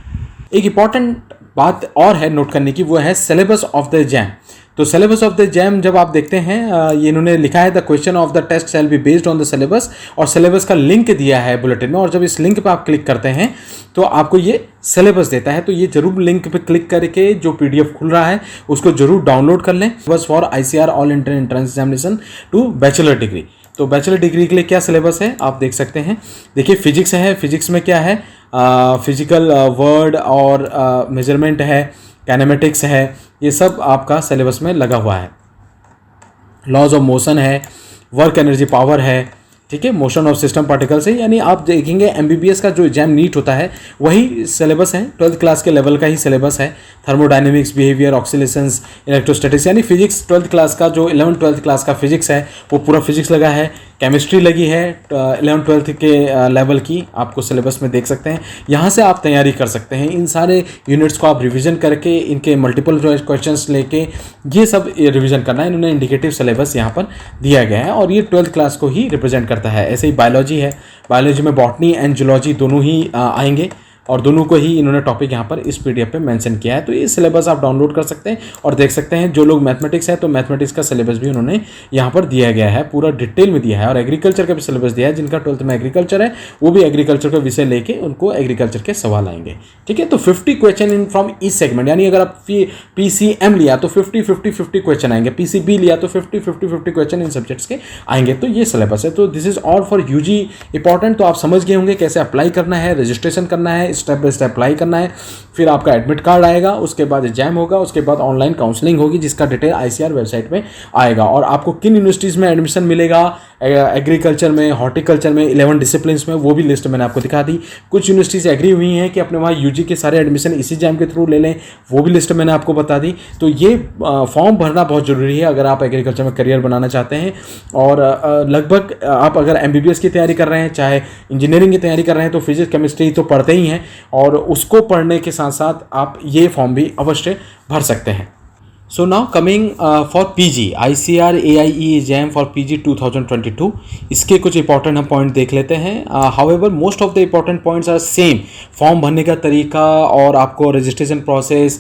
Speaker 1: एक इंपॉर्टेंट बात और है नोट करने की, वो है सिलेबस ऑफ द एग्जाम। तो सिलेबस ऑफ द एग्जाम जब आप देखते हैं, ये इन्होंने लिखा है the question of the test shall be based on the syllabus, और सिलेबस का लिंक दिया है बुलेटिन में, और जब इस लिंक पे आप क्लिक करते हैं तो आपको ये सिलेबस देता है। तो ये जरूर लिंक पे क्लिक करके जो PDF खुल रहा है उसको जरूर डाउनलोड कर लें। बस for ICAR all Indian entrance examination to bachelor degree. तो बैचलर डिग्री के लिए क्या सिलेबस है आप देख सकते हैं। देखिए फिजिक्स है, फिजिक्स में क्या है, फिजिकल वर्ड और मेजरमेंट है, काइनेमेटिक्स है, ये सब आपका सिलेबस में लगा हुआ है। लॉज ऑफ मोशन है, वर्क एनर्जी पावर है, ठीक है, मोशन ऑफ सिस्टम पार्टिकल्स है। यानी आप देखेंगे MBBS का जो एग्जाम नीट होता है वही सिलेबस है, 12th क्लास के लेवल का ही सिलेबस है। थर्मोडायनेमिक्स, बिहेवियर, ऑक्सीलेशंस, इलेक्ट्रोस्टैटिक्स, यानी फिजिक्स 12th क्लास का जो 11th 12th क्लास का फिजिक्स है वो पूरा फिजिक्स लगा है। केमिस्ट्री लगी है 11th 12th के लेवल की, आपको सिलेबस में देख सकते हैं। यहाँ से आप तैयारी कर सकते हैं, इन सारे यूनिट्स को आप रिवीजन करके इनके मल्टीपल क्वेश्चंस लेके ये सब रिवीजन करना है। इन्होंने इंडिकेटिव सिलेबस यहाँ पर दिया गया है और ये 12th क्लास को ही रिप्रेजेंट करता है। ऐसे ही बायोलॉजी है, बायोलॉजी में बॉटनी एंड जूलॉजी दोनों ही आएंगे, और दोनों को ही इन्होंने टॉपिक यहाँ पर इस PDF पे मेंशन किया है। तो ये सिलेबस आप डाउनलोड कर सकते हैं और देख सकते हैं। जो लोग मैथमेटिक्स है तो मैथमेटिक्स का सिलेबस भी उन्होंने यहाँ पर दिया गया है, पूरा डिटेल में दिया है। और एग्रीकल्चर का भी सिलेबस दिया है, जिनका 12th में एग्रीकल्चर है वो भी एग्रीकल्चर का विषय लेके उनको एग्रीकल्चर के सवाल आएंगे। ठीक है, तो 50 question in from each segment, यानी अगर आप PCM लिया तो 50 क्वेश्चन आएंगे, PCB लिया तो 50 क्वेश्चन इन सब्जेक्ट्स के आएंगे। तो ये सिलेबस है। तो this is all for UG important. तो आप समझ गए होंगे कैसे अप्लाई करना है, रजिस्ट्रेशन करना है, स्टेप बाय स्टेप अप्लाई करना है, फिर आपका एडमिट कार्ड आएगा, उसके बाद एग्जाम होगा, उसके बाद ऑनलाइन काउंसलिंग होगी जिसका डिटेल ICAR वेबसाइट में आएगा। और आपको किन यूनिवर्सिटीज़ में एडमिशन मिलेगा, एग्रीकल्चर में, हॉर्टिकल्चर में, 11 डिसिप्लिन्स में, वो भी लिस्ट मैंने आपको दिखा दी। कुछ यूनिवर्सिटीज़ एग्री हुई हैं कि अपने वहाँ UG के सारे एडमिशन इसी एग्जाम के थ्रू ले लें, वो भी लिस्ट मैंने आपको बता दी। तो ये फॉर्म भरना बहुत ज़रूरी है अगर आप एग्रीकल्चर में करियर बनाना चाहते हैं। और लगभग आप अगर MBBS की तैयारी कर रहे हैं, चाहे इंजीनियरिंग की तैयारी कर रहे हैं, तो फिजिक्स केमिस्ट्री तो पढ़ते ही हैं, और उसको पढ़ने के साथ साथ आप ये फॉर्म भी अवश्य भर सकते हैं। So now coming for PG, ICR AIE JAM for PG 2022, इसके कुछ इंपॉर्टेंट हम पॉइंट देख लेते हैं. However most of the important points are same. Form भरने का तरीका और आपको रजिस्ट्रेशन प्रोसेस,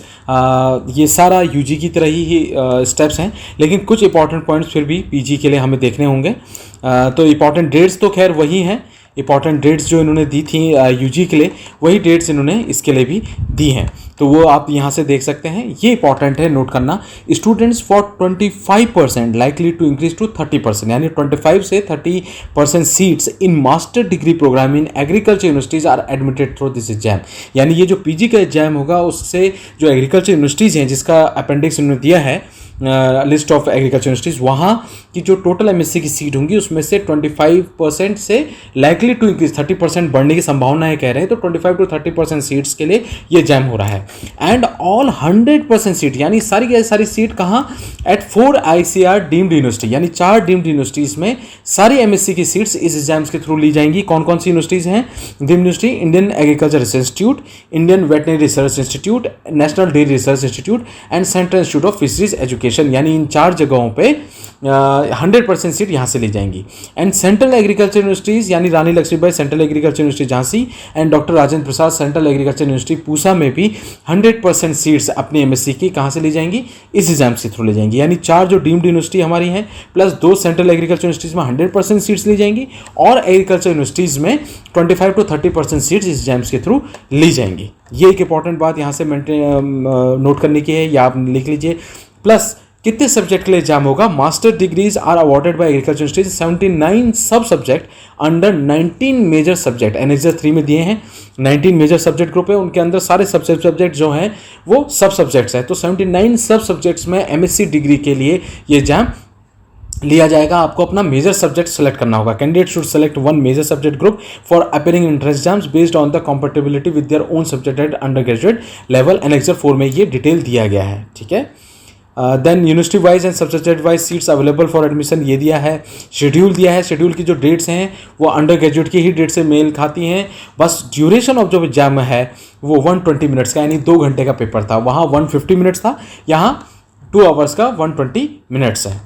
Speaker 1: ये सारा यूजी की तरह ही स्टेप्स हैं, लेकिन कुछ इंपॉर्टेंट पॉइंट्स फिर भी पीजी के लिए हमें देखने होंगे. तो इंपॉर्टेंट डेट्स तो खैर वही हैं. इंपॉर्टेंट डेट्स जो इन्होंने दी थी यूजी के लिए, वही डेट्स इन्होंने इसके लिए भी दी हैं. तो वो आप यहाँ से देख सकते हैं. ये इंपॉर्टेंट है नोट करना. Students for 25% likely to increase to 30%, यानी 25 से 30% seats in master degree programme in agriculture universities are admitted through this exam. यानी ये जो पीजी का एग्जाम होगा उससे जो एग्रीकल्चर यूनिवर्सिटीज़ हैं, जिसका अपेंडिक्स इन्होंने दिया है लिस्ट ऑफ एग्रीकल्चर यूनिवर्सिटीज़, वहाँ की जो टोटल एमएससी की सीट होंगी उसमें से 25% से लाइकली टू इंक्रीज 30% बढ़ने की संभावना है कह रहे हैं. तो 25 to 30% सीट्स के लिए ये एग्जाम हो रहा है. एंड ऑल 100% सीट, यानी सारी की सारी सीट कहाँ, एट 4 ICR डीम्ड यूनिवर्सिटी, यानी 4 डीम्ड यूनिवर्सिटीज़ में सारी एमएससी की सीट्स इस एग्जाम्स के थ्रू ली जाएंगी. कौन कौन सी यूनिवर्सिटीज़ हैं deemed university? Indian agriculture research institute, Indian veterinary research institute, national dairy research institute and central institute of fisheries education. यानी इन 4 जगहों पे 100% सीट यहाँ से ली जाएंगी. एंड सेंट्रल एग्रीकल्चर यूनिवर्सिटीज़, यानी Rani Laxmibai central agriculture university Jhansi and doctor Rajendra Prasad central agriculture university Pusa में भी 100% seats अपनी एमएससी की कहाँ से ली जाएंगी, इस एग्जाम से थ्रू ली जाएंगी. यानी 4 जो डीम्ड यूनिवर्सिटी हमारी हैं प्लस 2 सेंट्रल एग्रीकल्चर यूनिवर्सिटीज़ में 100% सीट्स ली जाएंगी, और एग्रीकल्चर यूनिवर्सिटीज़ में 25 to 30% सीट्स इस एग्जाम्स के थ्रू ली जाएंगी. ये एक इंपॉर्टेंट बात यहाँ से नोट करने की है, या आप लिख लीजिए. प्लस कितने सब्जेक्ट के लिए एग्जाम होगा? Master degrees are awarded by agriculture universities 79 sub subject under 19 major subject. Annexure 3 में दिए हैं 19 मेजर सब्जेक्ट ग्रुप है, उनके अंदर सारे सब्जेक्ट जो हैं वो सब सब्जेक्ट्स हैं. तो 79 सब सब्जेक्ट्स में एमएससी डिग्री के लिए ये एग्जाम लिया जाएगा. आपको अपना मेजर सब्जेक्ट सेलेक्ट करना होगा. Candidate should select one major subject group for appearing in entrance exams based on the compatibility with their own subject at undergraduate level. Annexure 4 में ये डिटेल दिया गया है. ठीक है. Then university wise and sub subject wise seats available for admission, ये दिया है. शेड्यूल दिया है. शेड्यूल की जो डेट्स हैं वो अंडर ग्रेजुएट की ही डेट से मेल खाती हैं. बस ड्यूरेशन ऑफ जो एग्जाम है वो 120 मिनट्स का, यानी 2 घंटे का पेपर था, वहाँ 150 मिनट्स था, यहाँ 2 आवर्स का 120 मिनट्स है.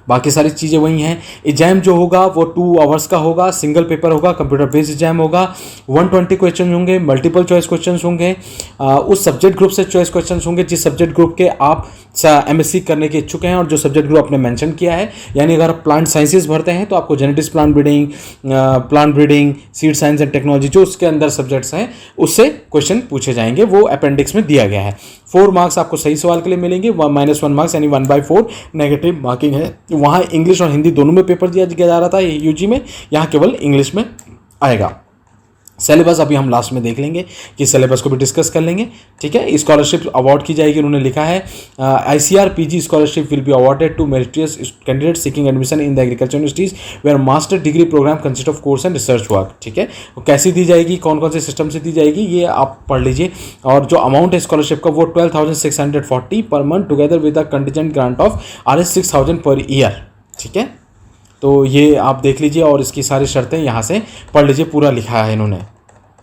Speaker 1: बाकी सारी चीज़ें वही हैं. एग्जाम जो होगा वो 2 आवर्स का होगा, सिंगल पेपर होगा, कंप्यूटर बेस्ड एग्जाम होगा. 120 क्वेश्चन होंगे, मल्टीपल चॉइस क्वेश्चन होंगे. उस सब्जेक्ट ग्रुप से चॉइस क्वेश्चन होंगे जिस सब्जेक्ट ग्रुप के आप एमएससी करने के इच्छुक हैं और जो सब्जेक्ट ग्रुप आपने मेंशन किया है. यानी अगर आप प्लांट साइंसेज भरते हैं तो आपको genetics, plant breeding, seed science and technology, जो उसके अंदर सब्जेक्ट्स हैं उससे क्वेश्चन पूछे जाएंगे. वो अपेंडिक्स में दिया गया है. 4 मार्क्स आपको सही सवाल के लिए मिलेंगे, -1 मार्क्स यानी 1/4 नेगेटिव मार्किंग है. वहाँ इंग्लिश और हिंदी दोनों में पेपर दिया जा रहा था यूजी में, यहाँ केवल इंग्लिश में आएगा. सिलेबस अभी हम लास्ट में देख लेंगे कि सिलेबस को भी डिस्कस कर लेंगे. ठीक है. स्कॉलरशिप अवार्ड की जाएगी. उन्होंने लिखा है ICR PG scholarship will be awarded to meritorious candidate seeking admission in the agriculture universities where master degree program consist of course and research work. ठीक है. कैसी दी जाएगी, कौन कौन से सिस्टम से दी जाएगी, ये आप पढ़ लीजिए. और जो अमाउंट है स्कॉलरशिप का वो 12,640 per month together with the contingent grant of Rs 6,000 per year. ठीक है. तो ये आप देख लीजिए और इसकी सारी शर्तें यहाँ से पढ़ लीजिए, पूरा लिखा है इन्होंने.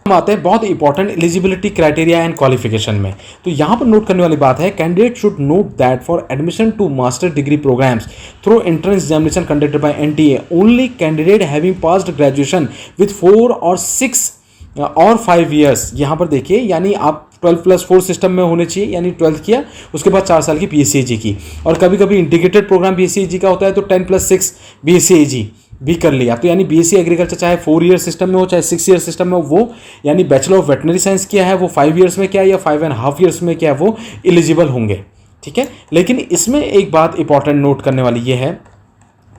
Speaker 1: हम आते हैं बहुत important eligibility criteria and qualification में. तो यहाँ पर नोट करने वाली बात है, candidate should note that for admission to master degree programmes through entrance examination conducted by NTA only candidate having passed graduation with 4 और 6 और 5 ईयर्स. यहाँ पर देखिए, यानी आप 12+4 सिस्टम में होने चाहिए, यानी 12th किया उसके बाद 4 साल की BSc की. और कभी कभी इंटीग्रेटेड प्रोग्राम BSc का होता है तो 10+6 BSc भी कर लिया. तो यानी BSc एग्रीकल्चर चाहे 4 ईयर सिस्टम में हो चाहे 6 ईयर सिस्टम में हो, वो यानी बैचलर ऑफ वेटनरी साइंस किया है वो 5 ईयर्स में क्या है या 5.5 ईयर्स में क्या है वो एलिजिबल होंगे. ठीक है. लेकिन इसमें एक बात इंपॉर्टेंट नोट करने वाली ये है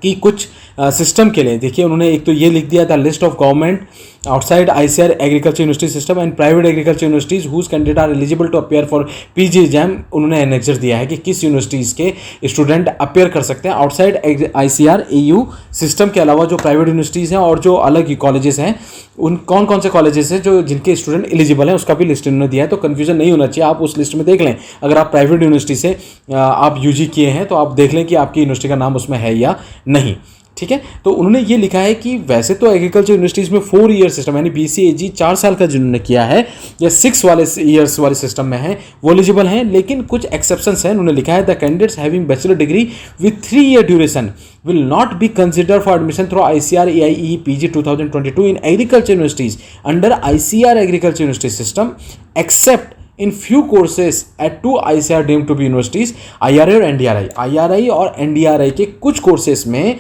Speaker 1: कि कुछ सिस्टम के लिए देखिए, उन्होंने एक तो ये लिख दिया था, list of government outside ICR agriculture university system and private agriculture universities whose candidate are eligible to appear for PG exam. उन्होंने एनेक्सर दिया है कि किस यूनिवर्सिटीज़ के स्टूडेंट अपियर कर सकते हैं आउटसाइड ICR AU सिस्टम के अलावा. जो प्राइवेट यूनिवर्सिटीज़ हैं और जो अलग कॉलेजेस हैं, उन कौन कौन से कॉलेजेस हैं जो जिनके स्टूडेंट एलिजिबल हैं उसका भी लिस्ट उन्होंने दिया है. तो कन्फ्यूजन नहीं होना चाहिए, आप उस लिस्ट में देख लें. अगर आप प्राइवेट यूनिवर्सिटी से आप UG किए हैं तो आप देख लें कि आपकी यूनिवर्सिटी का नाम उसमें है या नहीं. ठीक है। तो उन्होंने ये लिखा है कि वैसे तो एग्रीकल्चर यूनिवर्सिटीज़ में 4 ईयर सिस्टम यानी BCAG 4 साल का जिन्होंने किया है या 6 वाले ईयर्स वाले सिस्टम में है वो एलिजिबल हैं, लेकिन कुछ एक्सेप्शंस हैं। उन्होंने लिखा है the candidates having bachelor degree with 3 year duration will not be considered for admission through ICAR AIE PG 2022 in agriculture universities under ICAR agriculture university system except in few courses at 2 ICAR deemed to be universities IRA और NDRI। IRI और NDRI के कुछ courses में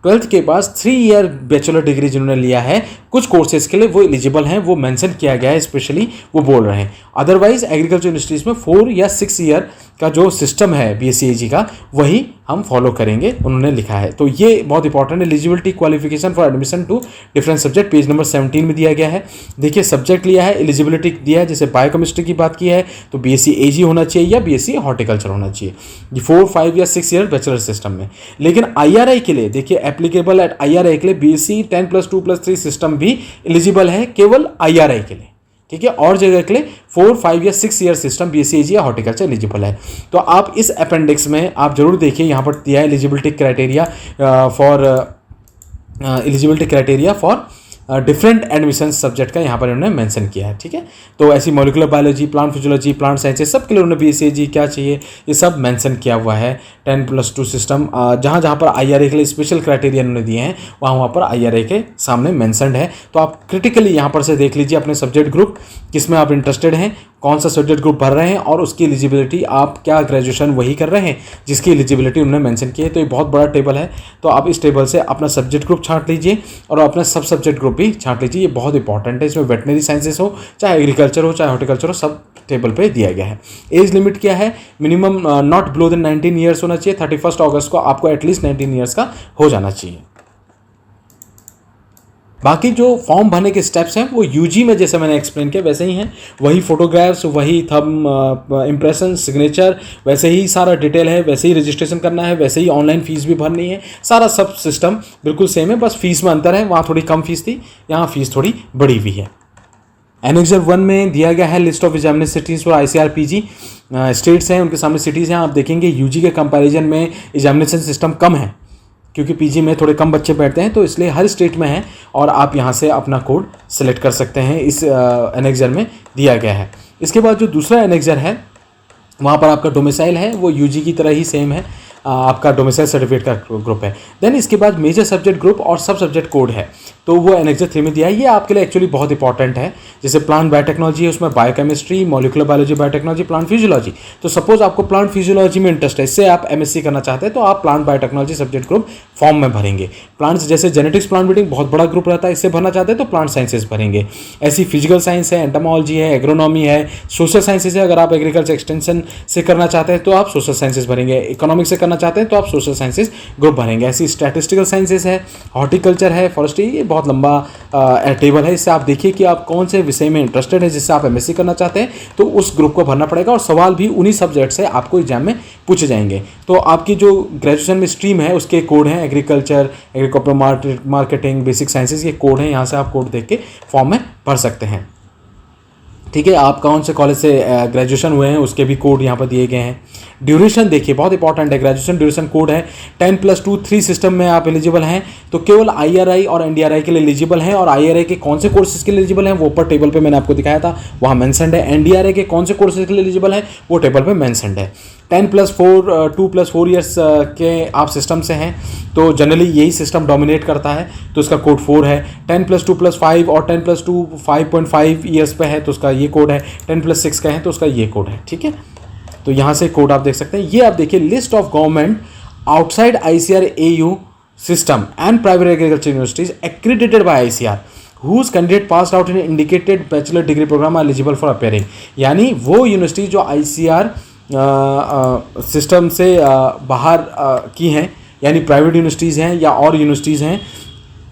Speaker 1: 12th के पास 3 year bachelor degree जिन्होंने लिया है कुछ कोर्सेज के लिए वो एलिजिबल हैं, वो मेंशन किया गया है स्पेशली, वो बोल रहे हैं। अदरवाइज एग्रीकल्चर यूनिवर्सिटीज़ में 4 या 6 ईयर का जो सिस्टम है BSCAG का वही हम फॉलो करेंगे, उन्होंने लिखा है। तो ये बहुत इंपॉर्टेंट है। Eligibility qualification for admission to different subject page number 17 में दिया गया है। देखिए सब्जेक्ट लिया है, एलिजिबिलिटी दिया है, जैसे बायोकेमिस्ट्री की बात की है तो BSCAG होना चाहिए या BSc हॉर्टिकल्चर होना चाहिए, ये 4, 5 या 6 ईयर बैचलर सिस्टम में। लेकिन IRI के लिए देखिए एप्लीकेबल एट IRI के लिए BSc 10+2+3 सिस्टम भी एलिजिबल है केवल IRI के लिए, ठीक है। और जगह के लिए 4, 5 या 6 ईयर सिस्टम BSCAG या हॉर्टिकल्चर एलिजिबल है। तो आप इस अपेंडिक्स में आप जरूर देखिए, यहाँ पर दिया है eligibility criteria for different admission subject का यहाँ पर उन्होंने मेंशन किया है, ठीक है। तो ऐसी molecular biology, plant physiology, plant sciences सब के लिए उन्होंने BSCAG क्या चाहिए ये सब मेंशन किया हुआ है। 10+2 सिस्टम जहाँ जहाँ पर IRA के लिए स्पेशल क्राइटेरिया उन्होंने दिए हैं वहाँ पर IRA के सामने मेंशनड है। तो आप क्रिटिकली यहाँ पर से देख लीजिए अपने सब्जेक्ट ग्रुप किस में आप इंटरेस्टेड हैं, कौन सा सब्जेक्ट ग्रुप भर रहे हैं और उसकी एलिजिबिलिटी आप क्या ग्रेजुएशन वही कर रहे हैं जिसकी एलिजिबिलिटी उन्होंने मेंशन की है। तो ये बहुत बड़ा टेबल है, तो आप इस टेबल से अपना सब्जेक्ट ग्रुप छांट लीजिए और अपना सब सब्जेक्ट ग्रुप भी छांट लीजिए, ये बहुत इंपॉर्टेंट है। इसमें वेटनरी साइंसेस हो चाहे एग्रीकल्चर हो चाहे हॉर्टिकल्चर हो सब टेबल पे दिया गया है। एज लिमिट क्या है, minimum not below than 19 years होना चाहिए। 31 अगस्त को आपको एटलीस्ट 19 ईयर्स का हो जाना चाहिए। बाकी जो फॉर्म भरने के स्टेप्स हैं वो UG में जैसे मैंने एक्सप्लेन किया वैसे ही हैं, वही फोटोग्राफ्स, वही थंब इम्प्रेशन, सिग्नेचर, वैसे ही सारा डिटेल है, वैसे ही रजिस्ट्रेशन करना है, वैसे ही ऑनलाइन फीस भी भरनी है, सारा सब सिस्टम बिल्कुल सेम है, बस फीस में अंतर है, वहाँ थोड़ी कम फीस थी, यहाँ फीस थोड़ी बड़ी हुई है। एनेक्सर 1 में दिया गया है list of examination cities for ICAR PG states हैं, उनके सामने सिटीज़ हैं। आप देखेंगे UG के कंपैरिजन में एग्जामिनेशन सिस्टम कम है क्योंकि PG में थोड़े कम बच्चे बैठते हैं, तो इसलिए हर स्टेट में है और आप यहाँ से अपना कोड सेलेक्ट कर सकते हैं, इस एनेक्सर में दिया गया है। इसके बाद जो दूसरा एनेक्सर है वहाँ पर आपका डोमिसाइल है वो UG की तरह ही सेम है, आपका डोमिसाइल सर्टिफिकेट का ग्रुप है। देन इसके बाद मेजर सब्जेक्ट ग्रुप और सब सब्जेक्ट कोड है, तो वो एनेक्सर 3 में दिया है। ये आपके लिए एक्चुअली बहुत इंपॉर्टेंट है। जैसे प्लांट बायोटेक्नोलॉजी है उसमें biochemistry, molecular biology, biotechnology, plant physiology. तो सपोज आपको प्लांट फिजियोलॉजी में इंटरेस्ट है, इससे आप MSc करना चाहते हैं तो आप plant biotechnology subject group form में भरेंगे। प्लांट्स जैसे जेनेटिक्स प्लांट ब्रीडिंग बहुत बड़ा ग्रुप रहता है, इससे भरना चाहते हैं तो प्लांट साइंसेज भरेंगे। ऐसी फिजिकल साइंस है, एंटोमोलॉजी है, एग्रोनॉमी है, सोशल साइंसेज है। अगर आप एग्रीकल्चर एक्सटेंशन से करना चाहते हैं तो आप सोशल साइंसेज भरेंगे, इकोनॉमिक्स से करना चाहते हैं तो आप सोशल साइंसेज ग्रुप भरेंगे। ऐसी स्टैटिस्टिकल साइंसेज है, हॉर्टिकल्चर है, फॉरेस्ट्री, ये बहुत लंबा टेबल है। इससे आप देखिए कि आप कौन से विषय में इंटरेस्टेड है, जिससे आप MSc करना चाहते हैं तो उस ग्रुप को भरना पड़ेगा और सवाल भी उन्हीं सब्जेक्ट से आपको एग्जाम में पूछे जाएंगे। तो आपकी जो ग्रेजुएशन में स्ट्रीम है उसके कोड हैं agriculture, agriculture marketing, basic sciences, ये कोड हैं, यहाँ से आप कोड देख के फॉर्म में भर सकते हैं, ठीक है। आप कौन से कॉलेज से ग्रेजुएशन हुए हैं उसके भी कोड यहाँ पर दिए गए हैं। ड्यूरेशन देखिए बहुत इंपॉर्टेंट है, ग्रेजुएशन ड्यूरेशन कोड है 10+2 3 सिस्टम में आप एलिजिबल हैं तो केवल IRI और NDRI के लिए एलिजिबल हैं, और IRI के कौन से कोर्सेज के लिए एलिजिबल हैं वो ऊपर टेबल पे मैंने आपको दिखाया था वहाँ मेंशन्ड है। NDRI के कौन से कोर्सेज के लिए एलिजिबल हैं वो टेबल पे मेंशन्ड है। 10+4 2+4 ईयर्स के आप सिस्टम से हैं तो जनरली यही सिस्टम डोमिनेट करता है तो उसका कोड 4 है। 10+2+5 और 10+2 5.5 ईयर्स पे है तो उसका ये कोड है। 10+6 का है तो उसका ये कोड है, ठीक है। तो यहाँ से कोड आप देख सकते हैं। ये आप देखिए list of government outside ICAR AU system and private agriculture universities accredited by ICAR whose candidate passed out in indicated bachelor degree program are eligible for appearing। यानी वो यूनिवर्सिटी जो ICAR सिस्टम से बाहर की हैं, यानी प्राइवेट यूनिवर्सिटीज़ हैं या और यूनिवर्सिटीज़ हैं,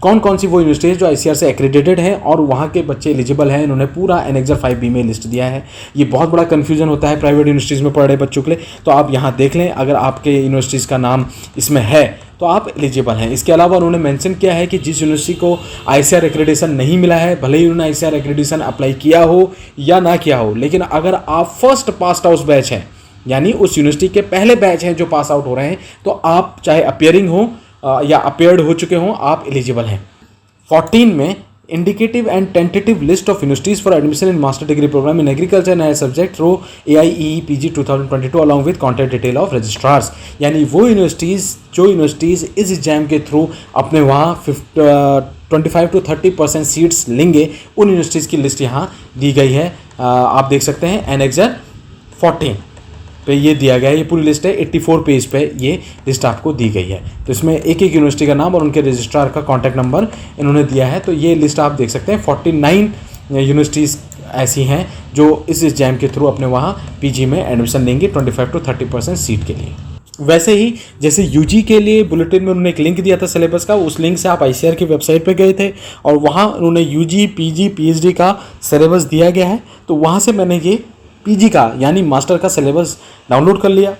Speaker 1: कौन कौन सी वो यूनिवर्सिटीज़ जो ICAR से एक्रेडिटेड हैं और वहाँ के बच्चे एलिजिबल हैं, इन्होंने पूरा एनेक्सर 5B में लिस्ट दिया है। ये बहुत बड़ा कन्फ्यूजन होता है प्राइवेट यूनिवर्सिटीज़ में पढ़ रहे बच्चों के लिए, तो आप यहाँ देख लें अगर आपके यूनिवर्सिटीज़ का नाम इसमें है तो आप एलिजिबल हैं। इसके अलावा उन्होंने मेंशन किया है कि जिस यूनिवर्सिटी को ICAR एक्रेडिटेशन नहीं मिला है, भले ही उन्होंने ICAR एक्रेडिटेशन अप्लाई किया हो या ना किया हो, लेकिन अगर आप फर्स्ट पास आउट बैच हैं यानी उस यूनिवर्सिटी के पहले बैच हैं जो पास आउट हो रहे हैं, तो आप चाहे अपियरिंग हो या अपेयर्ड हो चुके हों, आप एलिजिबल हैं। 14 में indicative and tentative list of universities for admission in master degree programme in agriculture and subject through AIEEPG 2022 along with contact detail of registrars. यानी वो यूनिवर्सिटीज़ इस एग्जाम के थ्रू अपने वहाँ 25 to 30% सीट्स लेंगे, उन यूनिवर्सिटीज़ की लिस्ट यहाँ दी गई है। आप देख सकते हैं एनेक्सर 14 पे ये दिया गया है, ये पूरी लिस्ट है, 84 पेज पे ये लिस्ट आपको दी गई है। तो इसमें एक एक यूनिवर्सिटी का नाम और उनके रजिस्ट्रार का कॉन्टैक्ट नंबर इन्होंने दिया है। तो ये लिस्ट आप देख सकते हैं। 49 यूनिवर्सिटीज़ ऐसी हैं जो इस एग्जाम के थ्रू अपने वहाँ PG में एडमिशन लेंगे 25 to 30% सीट के लिए। वैसे ही जैसे UG के लिए बुलेटिन में उन्होंने एक लिंक दिया था सिलेबस का, उस लिंक से आप ICAR की वेबसाइट पे गए थे और वहाँ उन्होंने UG, PG, PhD का सिलेबस दिया गया है। तो वहाँ से मैंने ये PG का यानी मास्टर का सिलेबस डाउनलोड कर लिया।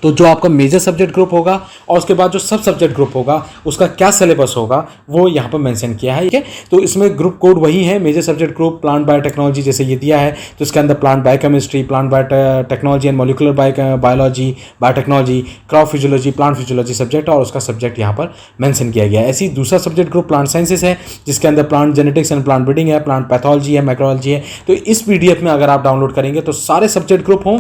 Speaker 1: तो जो आपका मेजर सब्जेक्ट ग्रुप होगा और उसके बाद जो सब सब्जेक्ट ग्रुप होगा उसका क्या सिलेबस होगा वो यहाँ पर मेंशन किया है, ठीक है। तो इसमें ग्रुप कोड वही है, major subject group plant biotechnology जैसे ये दिया है, तो इसके अंदर plant biochemistry, plant biotechnology and molecular biology, biotechnology, crop physiology, plant physiology subject और उसका सब्जेक्ट यहाँ पर मेंशन किया गया है। ऐसी दूसरा सब्जेक्ट ग्रुप प्लांट साइंसेस है जिसके अंदर plant genetics and plant breeding है, प्लांट पैथोलॉजी है, माइक्रोलॉजी है। तो इस PDF में अगर आप डाउनलोड करेंगे तो सारे सब्जेक्ट ग्रुप हों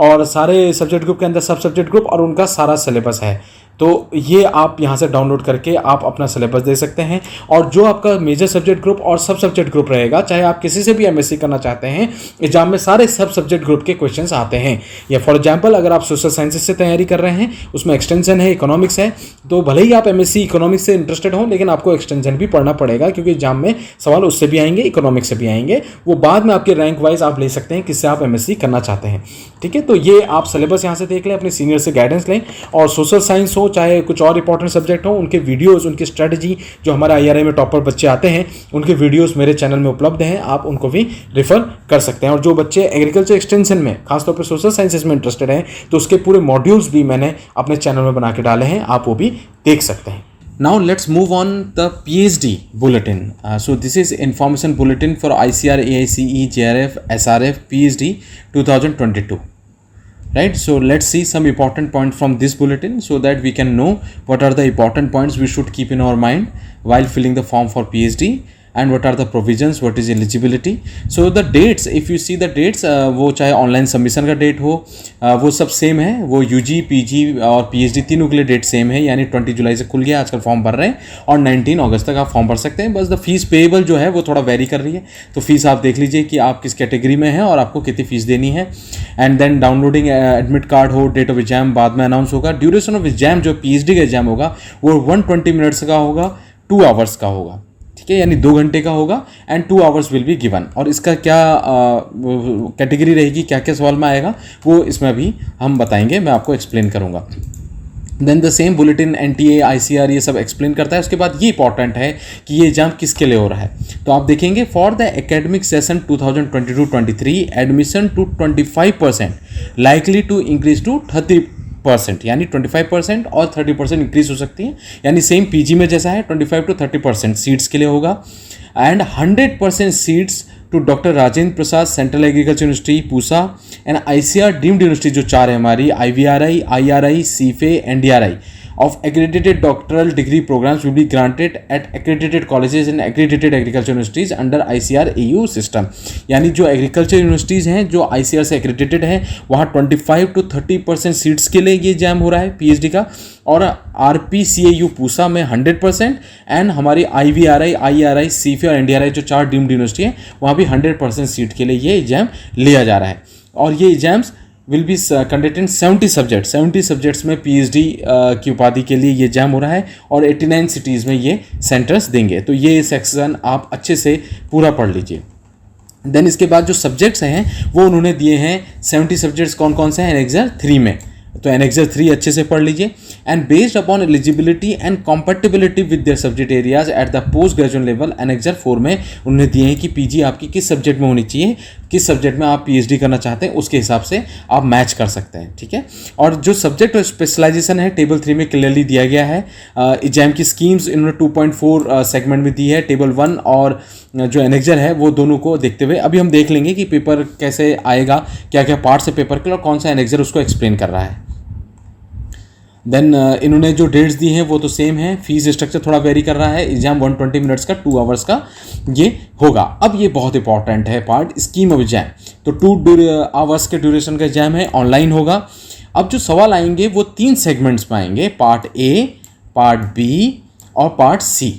Speaker 1: और सारे सब्जेक्ट ग्रुप के अंदर सब सब्जेक्ट ग्रुप और उनका सारा सिलेबस है। तो ये आप यहाँ से डाउनलोड करके आप अपना सिलेबस दे सकते हैं। और जो आपका मेजर सब्जेक्ट ग्रुप और सब सब्जेक्ट ग्रुप रहेगा, चाहे आप किसी से भी MSc करना चाहते हैं, एग्जाम में सारे सब सब्जेक्ट ग्रुप के क्वेश्चंस आते हैं। या फॉर एग्जांपल अगर आप सोशल साइंसेज से तैयारी कर रहे हैं, उसमें एक्सटेंशन है, इकोनॉमिक्स है, तो भले ही आप MSc इकोनॉमिक्स से इंटरेस्टेड हो लेकिन आपको एक्सटेंशन भी पढ़ना पड़ेगा क्योंकि एग्जाम में सवाल उससे भी आएंगे, इकोनॉमिक्स से भी आएंगे। वो बाद में आपके रैंक वाइज आप ले सकते हैं किससे आप MSc करना चाहते हैं, ठीक है। तो ये आप सिलेबस यहाँ से देख लें, अपने सीनियर से गाइडेंस लें। और सोशल साइंस हो चाहे कुछ और इंपॉर्टेंट सब्जेक्ट हो, उनके वीडियोस, उनकी स्ट्रेटजी, जो हमारे IRI में टॉपर बच्चे आते हैं उनके वीडियोस मेरे चैनल में उपलब्ध हैं, आप उनको भी रेफर कर सकते हैं। और जो बच्चे एग्रीकल्चर एक्सटेंशन में खासतौर पर सोशल साइंसेज में इंटरेस्टेड हैं तो उसके पूरे मॉड्यूल्स भी मैंने अपने चैनल में बना के डाले हैं, आप वो भी देख सकते हैं। Now let's move on the PhD bulletin. So this is information bulletin for ICAR, AICE, JRF, SRF, PhD 2022. Right, so let's see some important points from this bulletin so that we can know what are the important points we should keep in our mind while filling the form for PhD and what are the provisions, what is eligibility. So the dates, if you see the dates, वो चाहे online submission का date हो वो सब same है, वो UG, PG और PhD तीनों के लिए डेट सेम है, यानी 20 जुलाई से खुल गया, आजकल फॉर्म भर रहे हैं और 19 अगस्त तक आप फॉर्म भर सकते हैं। बस द फीस पेएबल जो है वो थोड़ा वेरी कर रही है, तो फीस आप देख लीजिए कि आप किस कैटेगरी में हैं और आपको कितनी फीस देनी है। And then downloading admit card हो, डेट ऑफ एग्जाम बाद में अनाउंस होगा। ड्यूरेशन ऑफ एग्जाम जो PhD का एग्जाम होगा वो 120 मिनट्स का होगा, 2 आवर्स का होगा, ठीक है, यानी 2 घंटे का होगा and 2 hours will be given. और इसका क्या कैटेगरी रहेगी, क्या क्या सवाल में आएगा वो इसमें अभी हम बताएंगे, मैं आपको एक्सप्लेन करूंगा। Then the same bulletin NTA, ICAR ये सब एक्सप्लेन करता है। उसके बाद ये इंपॉर्टेंट है कि ये एग्जाम किसके लिए हो रहा है, तो आप देखेंगे for the academic session 2022-23 admission to 25% likely to increase to 30%, यानी 25% और 30% इंक्रीज हो सकती है, यानी सेम PG में जैसा है 25 to 30% सीट्स के लिए होगा। And 100% seats to doctor Rajendra Prasad central agriculture university Pusa and ICAR deemed university जो 4 है हमारी, IVRI, IRI, CFA, NDRI of accredited doctoral degree programs will be granted at accredited colleges and accredited agriculture universities under ICAR AU system। यानी जो agriculture universities हैं जो ICAR से accredited हैं वहाँ 25 to 30% सीट्स के लिए ये एग्जाम हो रहा है PhD का, और RPCAU पूसा में 100% एंड हमारी IVRI, IRI, CFA और NDRI जो 4 डीम्ड यूनिवर्सिटी हैं वहाँ भी 100% सीट के लिए ये एग्जाम लिया जा रहा है। और ये exams will be conducted in 70 subjects में PhD की उपाधि के लिए ये एग्जाम हो रहा है और 89 सिटीज़ में ये सेंटर्स देंगे। तो ये सेक्शन आप अच्छे से पूरा पढ़ लीजिए। देन इसके बाद जो सब्जेक्ट्स हैं वो उन्होंने दिए हैं 70 सब्जेक्ट्स कौन कौन से हैं एनेक्सर 3 में, तो एनेक्सर 3 अच्छे से पढ़ लीजिए। And based upon eligibility and compatibility with their subject areas at the post graduate level, annexure 4 में उन्होंने दिए हैं कि PG आपकी किस सब्जेक्ट में होनी चाहिए, किस सब्जेक्ट में आप PhD करना चाहते हैं उसके हिसाब से आप मैच कर सकते हैं, ठीक है। और जो सब्जेक्ट और स्पेशलाइजेशन है टेबल 3 में क्लियरली दिया गया है। एग्जाम की स्कीम्स इन्होंने 2.4 सेगमेंट में दी है, टेबल 1 और जो एनेक्सर है वो दोनों को देखते हुए अभी हम देख लेंगे कि पेपर कैसे आएगा, क्या क्या पार्ट से पेपर के और कौन सा एनेक्सर उसको एक्सप्लेन कर रहा है। देन इन्होंने जो डेट्स दी हैं वो तो सेम है, फीस स्ट्रक्चर थोड़ा वेरी कर रहा है, एग्जाम 120 मिनट्स का 2 आवर्स का ये होगा। अब ये बहुत इंपॉर्टेंट है पार्ट, स्कीम ऑफ एग्जाम। तो 2 आवर्स के ड्यूरेशन का एग्जाम है, ऑनलाइन होगा। अब जो सवाल आएंगे वो 3 सेगमेंट्स में आएंगे, पार्ट ए, पार्ट बी और पार्ट सी।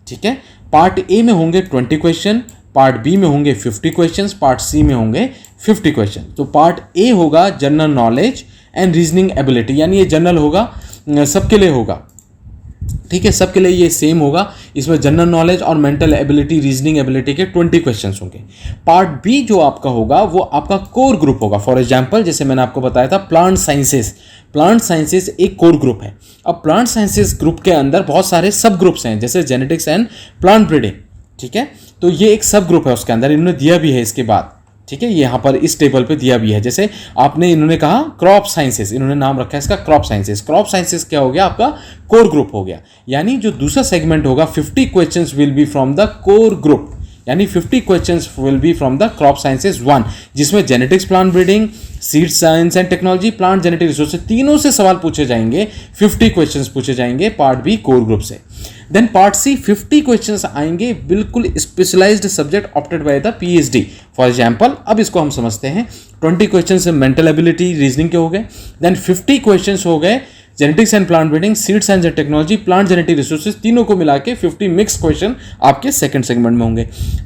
Speaker 1: ठीक है, पार्ट ए में होंगे 20 क्वेश्चन, पार्ट बी में होंगे 50 क्वेश्चन, पार्ट सी में होंगे 50 क्वेश्चन। तो पार्ट ए होगा general knowledge and reasoning ability, यानी ये जनरल होगा, सबके लिए होगा। ठीक है, सबके लिए ये सेम होगा। इसमें जनरल नॉलेज और मेंटल एबिलिटी, रीजनिंग एबिलिटी के 20 क्वेश्चंस होंगे। पार्ट बी जो आपका होगा वो आपका कोर ग्रुप होगा। फॉर एग्जांपल जैसे मैंने आपको बताया था प्लांट साइंसेस, प्लांट साइंसेस एक कोर ग्रुप है। अब प्लांट साइंसेस ग्रुप के अंदर बहुत सारे सब ग्रुप्स हैं, जैसे जेनेटिक्स एंड प्लांट ब्रीडिंग। ठीक है, तो ये एक सब ग्रुप है उसके अंदर, इन्होंने दिया भी है इसके बाद। ठीक है, यहाँ पर इस टेबल पे दिया भी है। जैसे आपने इन्होंने कहा क्रॉप साइंसेस, इन्होंने नाम रखा है इसका क्रॉप साइंसेस। क्रॉप साइंसेस क्या हो गया, आपका कोर ग्रुप हो गया। यानी जो दूसरा सेगमेंट होगा 50 questions will be from the core group, यानी 50 questions will be from the crop sciences 1, जिसमें genetics, plant breeding, seed science and technology, plant genetic resources, तीनों से सवाल पूछे जाएंगे। 50 क्वेश्चंस पूछे जाएंगे पार्ट बी कोर ग्रुप से। देन पार्ट सी 50 क्वेश्चंस आएंगे बिल्कुल specialized subject opted by the PhD. For example अब इसको हम समझते हैं। 20 क्वेश्चंस मेंटल एबिलिटी, रीजनिंग के हो गए। देन 50 क्वेश्चंस हो गए genetics and plant breeding, seed science and technology, plant genetic resources, तीनों को मिला के 50 मिक्स क्वेश्चन आपके सेकंड सेगमेंट में होंगे।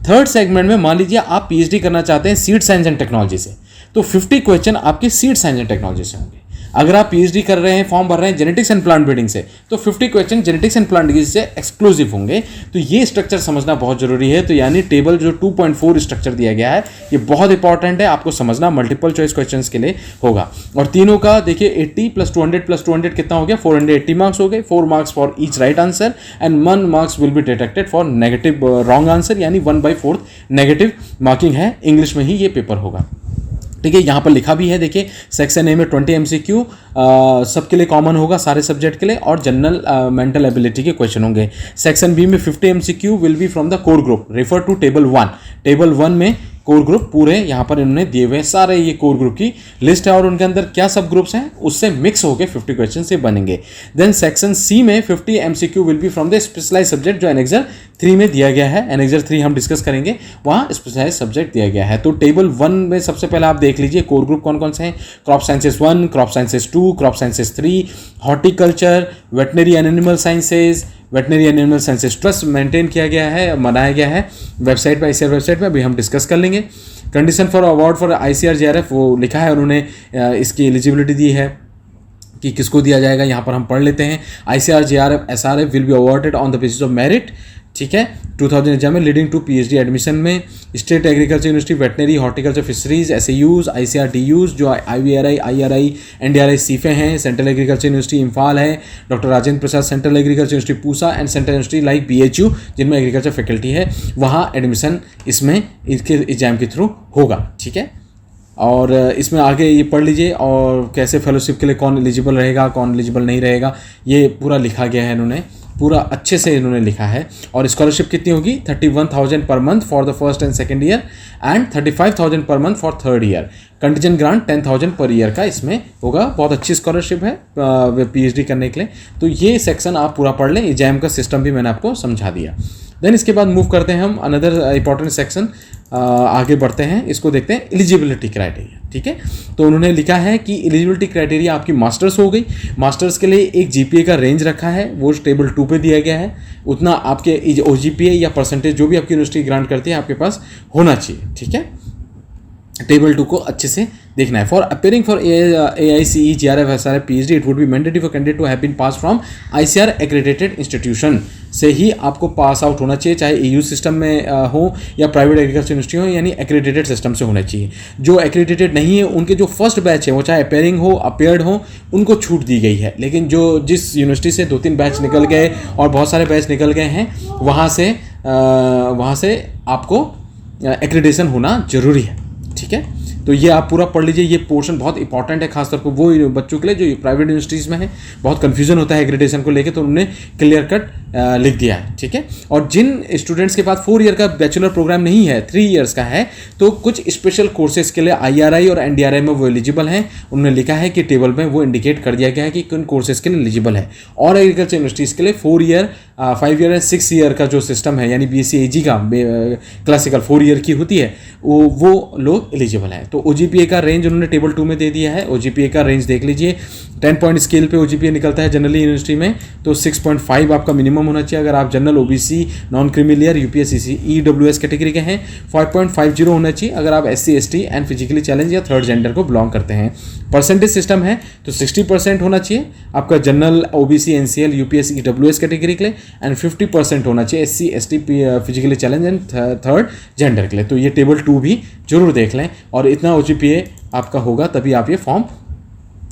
Speaker 1: थर्ड सेगमेंट में मान लीजिए आप पीएचडी करना चाहते हैं सीड साइंस एंड टेक्नोलॉजी से, तो 50 क्वेश्चन आपके सीड साइंस एंड टेक्नोलॉजी से होंगे। अगर आप पीएचडी कर रहे हैं, फॉर्म भर रहे हैं जेनेटिक्स एंड प्लांट ब्रीडिंग से, तो 50 question genetics and plant breeding से एक्सक्लूसिव होंगे। तो ये स्ट्रक्चर समझना बहुत जरूरी है। तो यानी टेबल जो 2.4 स्ट्रक्चर दिया गया है ये बहुत इंपॉर्टेंट है, आपको समझना मल्टीपल चॉइस क्वेश्चंस के लिए होगा। और तीनों का देखिए 80 + 200 कितना हो गया, 480 मार्क्स हो गए। 4 marks for each right answer and 1 marks will be deducted for negative wrong answer, यानी 1/4 नेगेटिव मार्किंग है। इंग्लिश में ही ये पेपर होगा। ठीक है, यहाँ पर लिखा भी है देखिए, सेक्शन ए में 20 MCQ सबके लिए कॉमन होगा, सारे सब्जेक्ट के लिए, और जनरल मेंटल एबिलिटी के क्वेश्चन होंगे। सेक्शन बी में 50 MCQ will be from the core group, refer to table 1। Table 1 में कोर ग्रुप पूरे यहाँ पर इन्होंने दिए हुए सारे ये कोर ग्रुप की लिस्ट है, और उनके अंदर क्या सब ग्रुप्स हैं उससे मिक्स होकर 50 क्वेश्चन से बनेंगे। देन सेक्शन सी में 50 MCQ will be from the specialize subject, जो एनेक्सर 3 में दिया गया है। एनेक्सर 3 हम डिस्कस करेंगे, वहाँ स्पेशलाइज सब्जेक्ट दिया गया है। तो टेबल 1 में सबसे पहले आप देख लीजिए कोर ग्रुप कौन कौन से हैं। Crop sciences 1, crop sciences 2, crop sciences 3, horticulture, veterinary and animal sciences, veterinary and animal sciences trust maintain किया गया है, बनाया गया है वेबसाइट पर, ICAR वेबसाइट पर, अभी हम डिस्कस कर लेंगे। Condition for award for ICAR JRF वो लिखा है उन्होंने, इसकी एलिजिबिलिटी दी है कि किसको दिया जाएगा, यहाँ पर हम पढ़ लेते हैं। ICAR JRF SRF will be awarded on the basis of merit. ठीक है, 2000 एग्जाम में लीडिंग टू PhD एडमिशन में state agriculture university, veterinary, horticulture, fisheries, SAUs, ICAR DUs जो IVRI, IRI, NDRI सीफे हैं, सेंट्रल एग्रीकल्चर यूनिवर्सिटी इम्फाल है, doctor Rajendra Prasad central agriculture university Pusa and central university like BHU जिनमें agriculture faculty है, वहाँ admission इसमें इसके exam के थ्रू होगा। ठीक है, और इसमें आगे ये पढ़ लीजिए, और कैसे फेलोशिप के लिए कौन एलिजिबल रहेगा, कौन एलिजिबल नहीं रहेगा, ये पूरा लिखा गया है, इन्होंने पूरा अच्छे से इन्होंने लिखा है। और स्कॉलरशिप कितनी होगी, 31,000 per month for the first and second year and 35,000 per month for third year. Contingent grant 10,000 per year का इसमें होगा। बहुत अच्छी स्कॉलरशिप है PhD करने के लिए। तो ये सेक्शन आप पूरा पढ़ लें, एग्जाम का सिस्टम भी मैंने आपको समझा दिया। देन इसके बाद मूव करते हैं हम अनदर इंपॉर्टेंट सेक्शन, आगे बढ़ते हैं, इसको देखते हैं एलिजिबिलिटी क्राइटेरिया। ठीक है, तो उन्होंने लिखा है कि एलिजिबिलिटी क्राइटेरिया आपकी मास्टर्स हो गई। मास्टर्स के लिए एक GPA का रेंज रखा है, वो टेबल 2 पे दिया गया है। उतना आपके OGPA या परसेंटेज जो भी आपकी यूनिवर्सिटी ग्रांट करती है आपके पास होना चाहिए। ठीक है, टेबल 2 को अच्छे से देखना है। For appearing for AICE JRF SRF PhD it would be mandatory for candidate to have been pass from ICAR accredited institution से ही आपको पास आउट होना चाहिए, चाहे EU सिस्टम में हो या प्राइवेट एग्रीकल्चर यूनिवर्सिटी हो, यानी एक्रेडिटेड सिस्टम से होना चाहिए। जो एक्रेडिटेड नहीं है उनके जो फर्स्ट बैच है वो चाहे अपेयरिंग हो अपेयर्ड हो, उनको छूट दी गई है। लेकिन जो जिस यूनिवर्सिटी से 2-3 बैच निकल गए और बहुत सारे बैच निकल गए हैं, वहाँ से आपको एक्रेडिटेशन होना जरूरी है। ठीक है, तो ये आप पूरा पढ़ लीजिए, ये पोर्शन बहुत इंपॉर्टेंट है, खासतौर पर वो बच्चों के लिए जो प्राइवेट यूनिवर्सिटीज़ में है। बहुत कन्फ्यूजन होता है एक्रेडिटेशन को लेकर, तो उन्होंने क्लियर कट लिख दिया है, ठीक है। और जिन स्टूडेंट्स के पास 4 ईयर का बैचलर प्रोग्राम नहीं है, 3 ईयर्स का है, तो कुछ स्पेशल कोर्सेज के लिए IRI और NDRI में वो एलिजिबल हैं। उन्होंने लिखा है कि टेबल में वो इंडिकेट कर दिया गया है कि किन कोर्सेज के लिए एलिजिबल है। और एग्रीकल्चर यूनिवर्सिटीज़ के लिए 4 ईयर, 5 ईयर एंड 6 ईयर का जो सिस्टम है, यानी BSc AG का क्लासिकल 4 ईयर की होती है, वो लोग एलिजिबल हैं। तो OGPA का रेंज उन्होंने टेबल 2 में दे दिया है। OGPA का रेंज देख लीजिए, 10 पॉइंट स्केल पे OGPA निकलता है जनरल यूनिवर्सिटी में, तो 6.5 आपका मिनिमम होना चाहिए अगर आप general, OBC, non creamy layer, UPSC EWS category के हैं। 5.50 होना चाहिए अगर आप SC ST and physically challenge या थर्ड जेंडर को बिलोंग करते हैं। परसेंटेज सिस्टम है तो 60% होना चाहिए आपका general, OBC, NCL, UPS EWS category के लिए, एंड 50% होना चाहिए SC ST physically challenge and third gender के लिए। तो ये टेबल 2 भी जरूर देख लें, और इतना OGPA आपका होगा तभी आप ये फॉर्म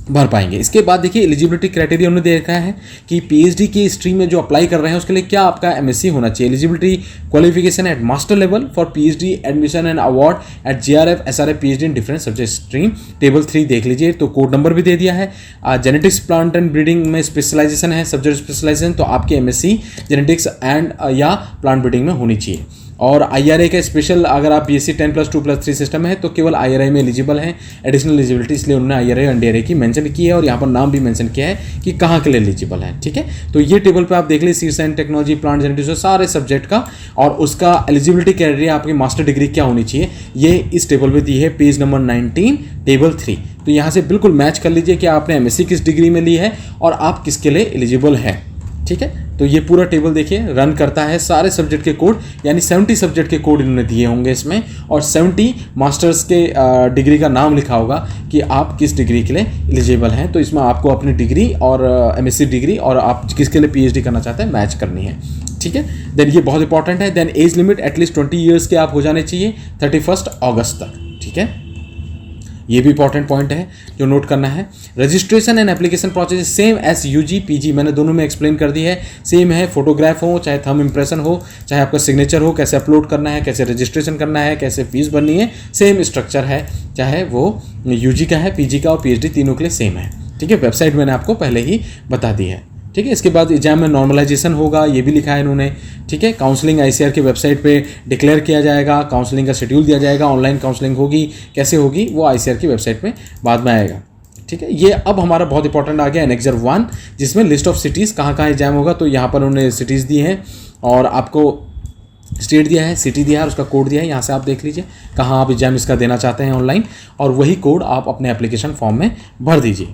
Speaker 1: भर पाएंगे। इसके बाद देखिए एलिजिबिलिटी क्राइटेरिया उन्होंने देखा है कि PhD की स्ट्रीम में जो अप्लाई कर रहे हैं उसके लिए क्या आपका MSc होना चाहिए। Eligibility qualification at master level for PhD admission and award at JRF SRF PhD in different subject stream, table 3 देख लीजिए। तो कोड नंबर भी दे दिया है। जेनेटिक्स, प्लांट एंड ब्रीडिंग में स्पेशलाइजेशन है, सब्जेक्ट स्पेशलाइजेशन, तो आपकी MSc जेनेटिक्स एंड या प्लांट ब्रीडिंग में होनी चाहिए। और IRA का स्पेशल, अगर आप BSc 10+2+3 सिस्टम में है तो केवल IRA में एलिजिबल है। एडिशनल एलिजिबिलिटी इसलिए उन्होंने IRA और NDRA की मेंशन की है, और यहाँ पर नाम भी मेंशन किया है कि कहाँ के लिए एलिजिबल है, ठीक है। तो ये टेबल पे आप देख लीजिए, seeds and technology, plant genetics, सारे सब्जेक्ट का और उसका एलिजिबिलिटी क्राइटेरिया, आपकी मास्टर डिग्री क्या होनी चाहिए, ये इस टेबल पर दी है, पेज नंबर 19 टेबल 3। तो यहाँ से बिल्कुल मैच कर लीजिए कि आपने MSc किस डिग्री में ली है और आप किसके लिए एलिजिबल हैं, ठीक है। तो ये पूरा टेबल देखिए रन करता है, सारे सब्जेक्ट के कोड, यानी 70 सब्जेक्ट के कोड इन्होंने दिए होंगे इसमें, और 70 मास्टर्स के डिग्री का नाम लिखा होगा कि आप किस डिग्री के लिए एलिजिबल हैं। तो इसमें आपको अपनी डिग्री और MSc डिग्री और आप किसके लिए PhD करना चाहते हैं मैच करनी है, ठीक है। देन ये बहुत इंपॉर्टेंट है। Then age limit at least 20 years के आप हो जाने चाहिए 31 अगस्त तक, ठीक है। ये भी इंपॉर्टेंट पॉइंट है जो नोट करना है। Registration and application process same as UG PG, मैंने दोनों में एक्सप्लेन कर दी है, सेम है। फोटोग्राफ हो, चाहे थंब इम्प्रेशन हो, चाहे आपका सिग्नेचर हो, कैसे अपलोड करना है, कैसे रजिस्ट्रेशन करना है, कैसे फीस भरनी है, सेम स्ट्रक्चर है, चाहे वो UG का है, PG का और PhD, तीनों के लिए सेम है, ठीक है। वेबसाइट मैंने आपको पहले ही बता दी है, ठीक है। इसके बाद एग्जाम में नॉर्मलाइजेशन होगा, ये भी लिखा है इन्होंने, ठीक है। काउंसलिंग ICAR की वेबसाइट पे डिक्लेयर किया जाएगा, काउंसलिंग का शेड्यूल दिया जाएगा, ऑनलाइन काउंसलिंग होगी, कैसे होगी वो ICAR की वेबसाइट में बाद में आएगा, ठीक है। ये अब हमारा बहुत इंपॉर्टेंट आ गया एनेक्सर 1, जिसमें लिस्ट ऑफ सिटीज़ कहाँ कहाँ एग्जाम होगा। तो यहाँ पर उन्होंने सिटीज़ दी हैं और आपको स्टेट दिया है, सिटी दिया है, उसका कोड दिया है, यहाँ से आप देख लीजिए कहाँ आप एग्जाम इसका देना चाहते हैं ऑनलाइन, और वही कोड आप अपने एप्लीकेशन फॉर्म में भर दीजिए।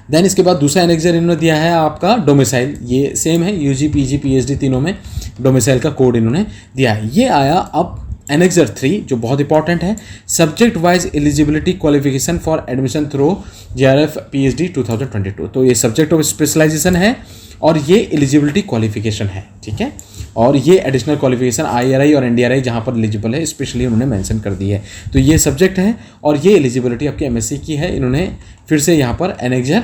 Speaker 1: देन इसके बाद दूसरा एनेक्सर इन्होंने दिया है आपका डोमिसाइल, ये सेम है, UG PG PhD तीनों में डोमिसाइल का कोड इन्होंने दिया है। ये आया अब एनेक्सर 3 जो बहुत इंपॉर्टेंट है, subject wise eligibility qualification for admission through JRF PhD 2022। तो ये सब्जेक्ट ऑफ स्पेशलाइजेशन है और ये एलिजिबिलिटी क्वालिफिकेशन है, ठीक है। और ये एडिशनल क्वालिफिकेशन IRI और NDRI जहाँ पर एलिजिबल है स्पेशली उन्होंने मेंशन कर दी है। तो ये सब्जेक्ट है और ये एलिजिबिलिटी आपकी MSc की है, इन्होंने फिर से यहाँ पर एनेक्सर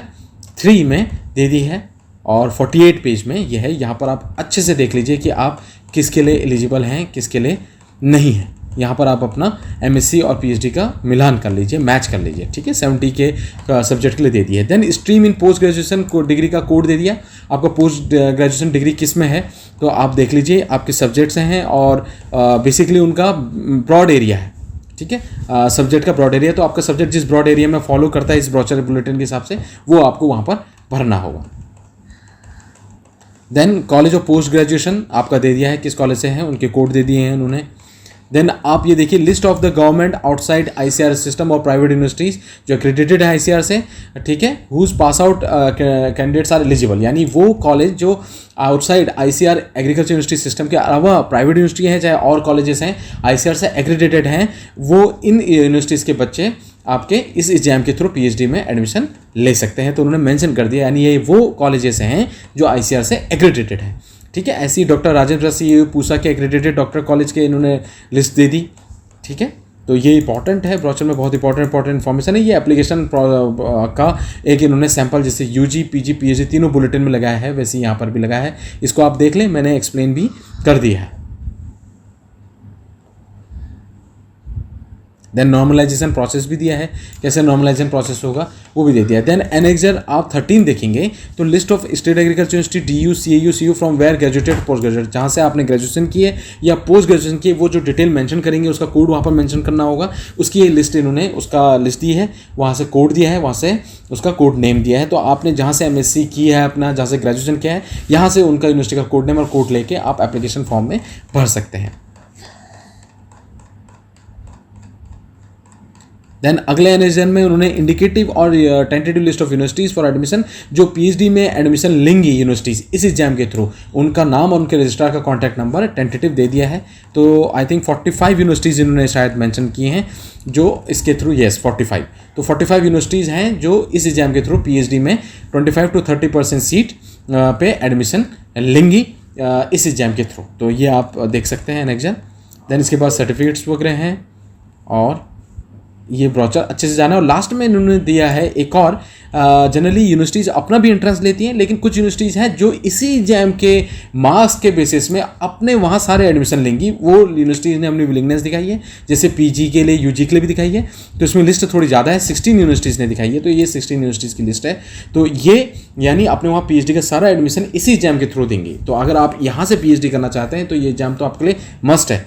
Speaker 1: 3 में दे दी है, और 48 पेज में ये है। यहाँ पर आप अच्छे से देख लीजिए कि आप किसके लिए एलिजिबल हैं, किसके लिए नहीं है। यहाँ पर आप अपना MSc और PhD का मिलान कर लीजिए, मैच कर लीजिए, ठीक है। 70 के सब्जेक्ट के लिए दे दिया है। Then stream in post graduation को डिग्री का कोड दे दिया, आपका पोस्ट ग्रेजुएशन डिग्री किस में है तो आप देख लीजिए आपके सब्जेक्ट्स हैं, और बेसिकली उनका ब्रॉड एरिया है, ठीक है। सब्जेक्ट का ब्रॉड एरिया, तो आपका सब्जेक्ट जिस ब्रॉड एरिया में फॉलो करता है इस ब्रोचर बुलेटिन के हिसाब से वो आपको वहाँ पर भरना होगा। Then college of post graduation आपका दे दिया है, किस कॉलेज से हैं उनके कोड दे दिए हैं उन्होंने। देन आप ये देखिए list of the government outside ICAR system और प्राइवेट यूनिवर्सिटीज़ जो एक्रेडिटेड है ICAR से, ठीक है, whose pass out candidates are eligible, यानी वो कॉलेज जो outside ICAR agriculture university system के अलावा प्राइवेट यूनिवर्सिटी हैं चाहे और कॉलेजेस हैं ICAR से एक्रेडिटेड हैं, वो इन यूनिवर्सिटीज़ के बच्चे आपके इस एग्जाम के थ्रू PhD में एडमिशन ले सकते हैं। तो उन्होंने मेंशन कर दिया, यानी ये वो कॉलेजेस हैं जो ICAR से एक्रेडिटेड हैं, ठीक है। ऐसी डॉक्टर राजेंद्र सिंह पूसा के एक्रेडिटेड डॉक्टर कॉलेज के इन्होंने लिस्ट दे दी, ठीक है। तो ये इंपॉर्टेंट है, ब्रोचर में बहुत इंपॉर्टेंट इन्फॉर्मेशन है। ये एप्लीकेशन का एक इन्होंने सैंपल जैसे UG PG PhD तीनों बुलेटिन में लगाया है वैसे यहाँ पर भी लगाया है, इसको आप देख लें, मैंने एक्सप्लेन भी कर दिया है। देन नॉर्मलाइजेशन प्रोसेस भी दिया है, कैसे नॉर्मलाइजेशन प्रोसेस होगा वो भी दे दिया है। देन एनेक्सर आप 13 देखेंगे तो list of state agriculture university DU CAU CU from where graduated post graduate, जहाँ से आपने ग्रेजुएशन की है या पोस्ट ग्रेजुएशन की है, वो जो डिटेल मेंशन करेंगे उसका कोड वहाँ पर मेंशन करना होगा। उसकी ये लिस्ट इन्होंने उसका लिस्ट दी है, वहाँ से कोड दिया है, वहाँ से उसका कोड नेम दिया है। तो आपने जहाँ से MSc की है अपना, जहाँ से ग्रेजुएशन किया है, यहाँ से उनका यूनिवर्सिटी का कोड नेम और कोड लेके आप एप्लीकेशन फॉर्म में भर सकते हैं। देन अगले एनेक्सर में उन्होंने इंडिकेटिव और tentative list of universities for admission जो PhD में एडमिशन लेंगी यूनिवर्सिटीज़ इस एग्जाम के थ्रू, उनका नाम और उनके रजिस्ट्रार का कॉन्टैक्ट नंबर टेंटेटिव दे दिया है। तो आई थिंक 45 यूनिवर्सिटीज़ इन्होंने शायद मेंशन किए हैं जो इसके थ्रू, यस 45, तो 45 यूनिवर्सिटीज़ हैं जो इस एग्जाम के थ्रू PhD में 25 to 30% सीट पे एडमिशन लेंगी इस एग्जाम के थ्रू। तो ये आप देख सकते हैं एनेक्सर। देन इसके बाद सर्टिफिकेट्स वगैरह हैं और ये ब्रोचर अच्छे से जाना है। और लास्ट में इन्होंने दिया है एक और, जनरली यूनिवर्सिटीज़ अपना भी एंट्रेंस लेती हैं, लेकिन कुछ यूनिवर्सिटीज़ हैं जो इसी एग्जाम के मार्क्स के बेसिस में अपने वहाँ सारे एडमिशन लेंगी। वो यूनिवर्सिटीज़ ने अपनी विलिंगनेस दिखाई है, जैसे PG के लिए, UG के लिए भी दिखाई है। तो इसमें लिस्ट थोड़ी ज़्यादा है, 16 यूनिवर्सिटीज़ ने दिखाई है। तो ये 16 यूनिवर्सिटीज़ की लिस्ट है। तो ये यानी अपने वहाँ PhD का सारा एडमिशन इसी एग्जाम के थ्रू देंगी। तो अगर आप यहाँ से PhD करना चाहते हैं तो ये एग्जाम तो आपके लिए मस्ट है।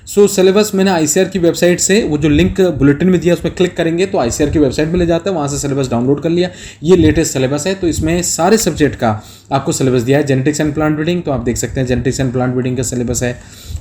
Speaker 1: सो सिलेबस मैंने ICAR की वेबसाइट से, वो जो लिंक बुलेटिन में दिया उस पर क्लिक करेंगे तो ICAR की वेबसाइट में ले जाता है, वहाँ से सिलेबस डाउनलोड कर लिया। ये लेटेस्ट सिलेबस है, तो इसमें सारे सब्जेक्ट का आपको सिलेबस दिया है। जेनेटिक्स एंड प्लांट ब्रीडिंग, तो आप देख सकते हैं जेनेटिक्स एंड प्लांट ब्रीडिंग का सिलेबस है।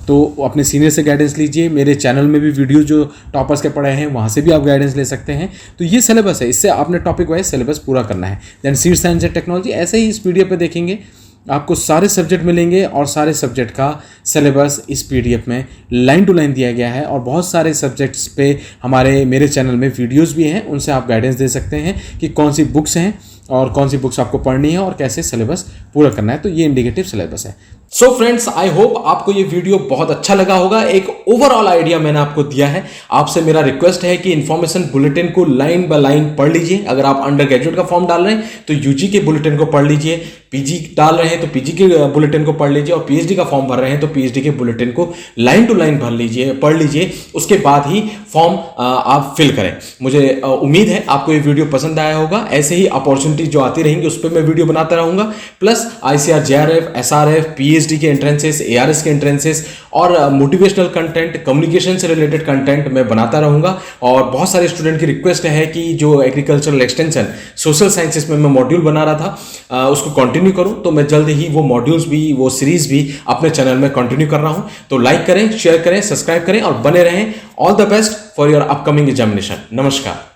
Speaker 1: तो अपने सीनियर से गाइडेंस लीजिए, मेरे चैनल में भी वीडियो जो टॉपर्स के पढ़े हैं वहाँ से भी आप गाइडेंस ले सकते हैं। तो ये सिलेबस है, इससे आपने टॉपिक वाइज सिलेबस पूरा करना है। Then seed science and technology, ऐसे ही इस PDF पे देखेंगे आपको सारे सब्जेक्ट मिलेंगे और सारे सब्जेक्ट का सिलेबस इस PDF में लाइन टू लाइन दिया गया है। और बहुत सारे सब्जेक्ट्स पे मेरे चैनल में वीडियोस भी हैं, उनसे आप गाइडेंस दे सकते हैं कि कौन सी बुक्स हैं और कौन सी बुक्स आपको पढ़नी है और कैसे सिलेबस पूरा करना है। तो ये इंडिकेटिव सिलेबस है। सो फ्रेंड्स, आई होप आपको ये वीडियो बहुत अच्छा लगा होगा। एक ओवरऑल आइडिया मैंने आपको दिया है। आपसे मेरा रिक्वेस्ट है कि इन्फॉर्मेशन बुलेटिन को लाइन बाय लाइन पढ़ लीजिए। अगर आप अंडर ग्रेजुएट का फॉर्म डाल रहे हैं तो UG के बुलेटिन को पढ़ लीजिए, PG डाल रहे हैं तो PG के बुलेटिन को पढ़ लीजिए, और PhD का फॉर्म भर रहे हैं तो PhD के बुलेटिन को लाइन टू लाइन पढ़ लीजिए। उसके बाद ही फॉर्म आप फिल करें। मुझे उम्मीद है आपको ये वीडियो पसंद आया होगा। ऐसे ही अपॉर्चुनिटी जो आती रहेंगी उस पर मैं वीडियो बनाता रहूंगा। Plus ICAR JRF SRF PhD के एंट्रेंसेस, ARS के एंट्रेंसेस और मोटिवेशनल कंटेंट, कम्युनिकेशन से रिलेटेड कंटेंट मैं बनाता रहूंगा। और बहुत सारे स्टूडेंट की रिक्वेस्ट है कि जो एग्रीकल्चरल एक्सटेंशन सोशल साइंसेस में मैं मॉड्यूल बना रहा था उसको कंटिन्यू करूं, तो मैं जल्द ही वो मॉड्यूल्स भी, वो सीरीज भी अपने चैनल में कंटिन्यू कर रहा हूं। तो लाइक करें, शेयर करें, सब्सक्राइब करें और बने रहें। All the best for your upcoming examination. नमस्कार।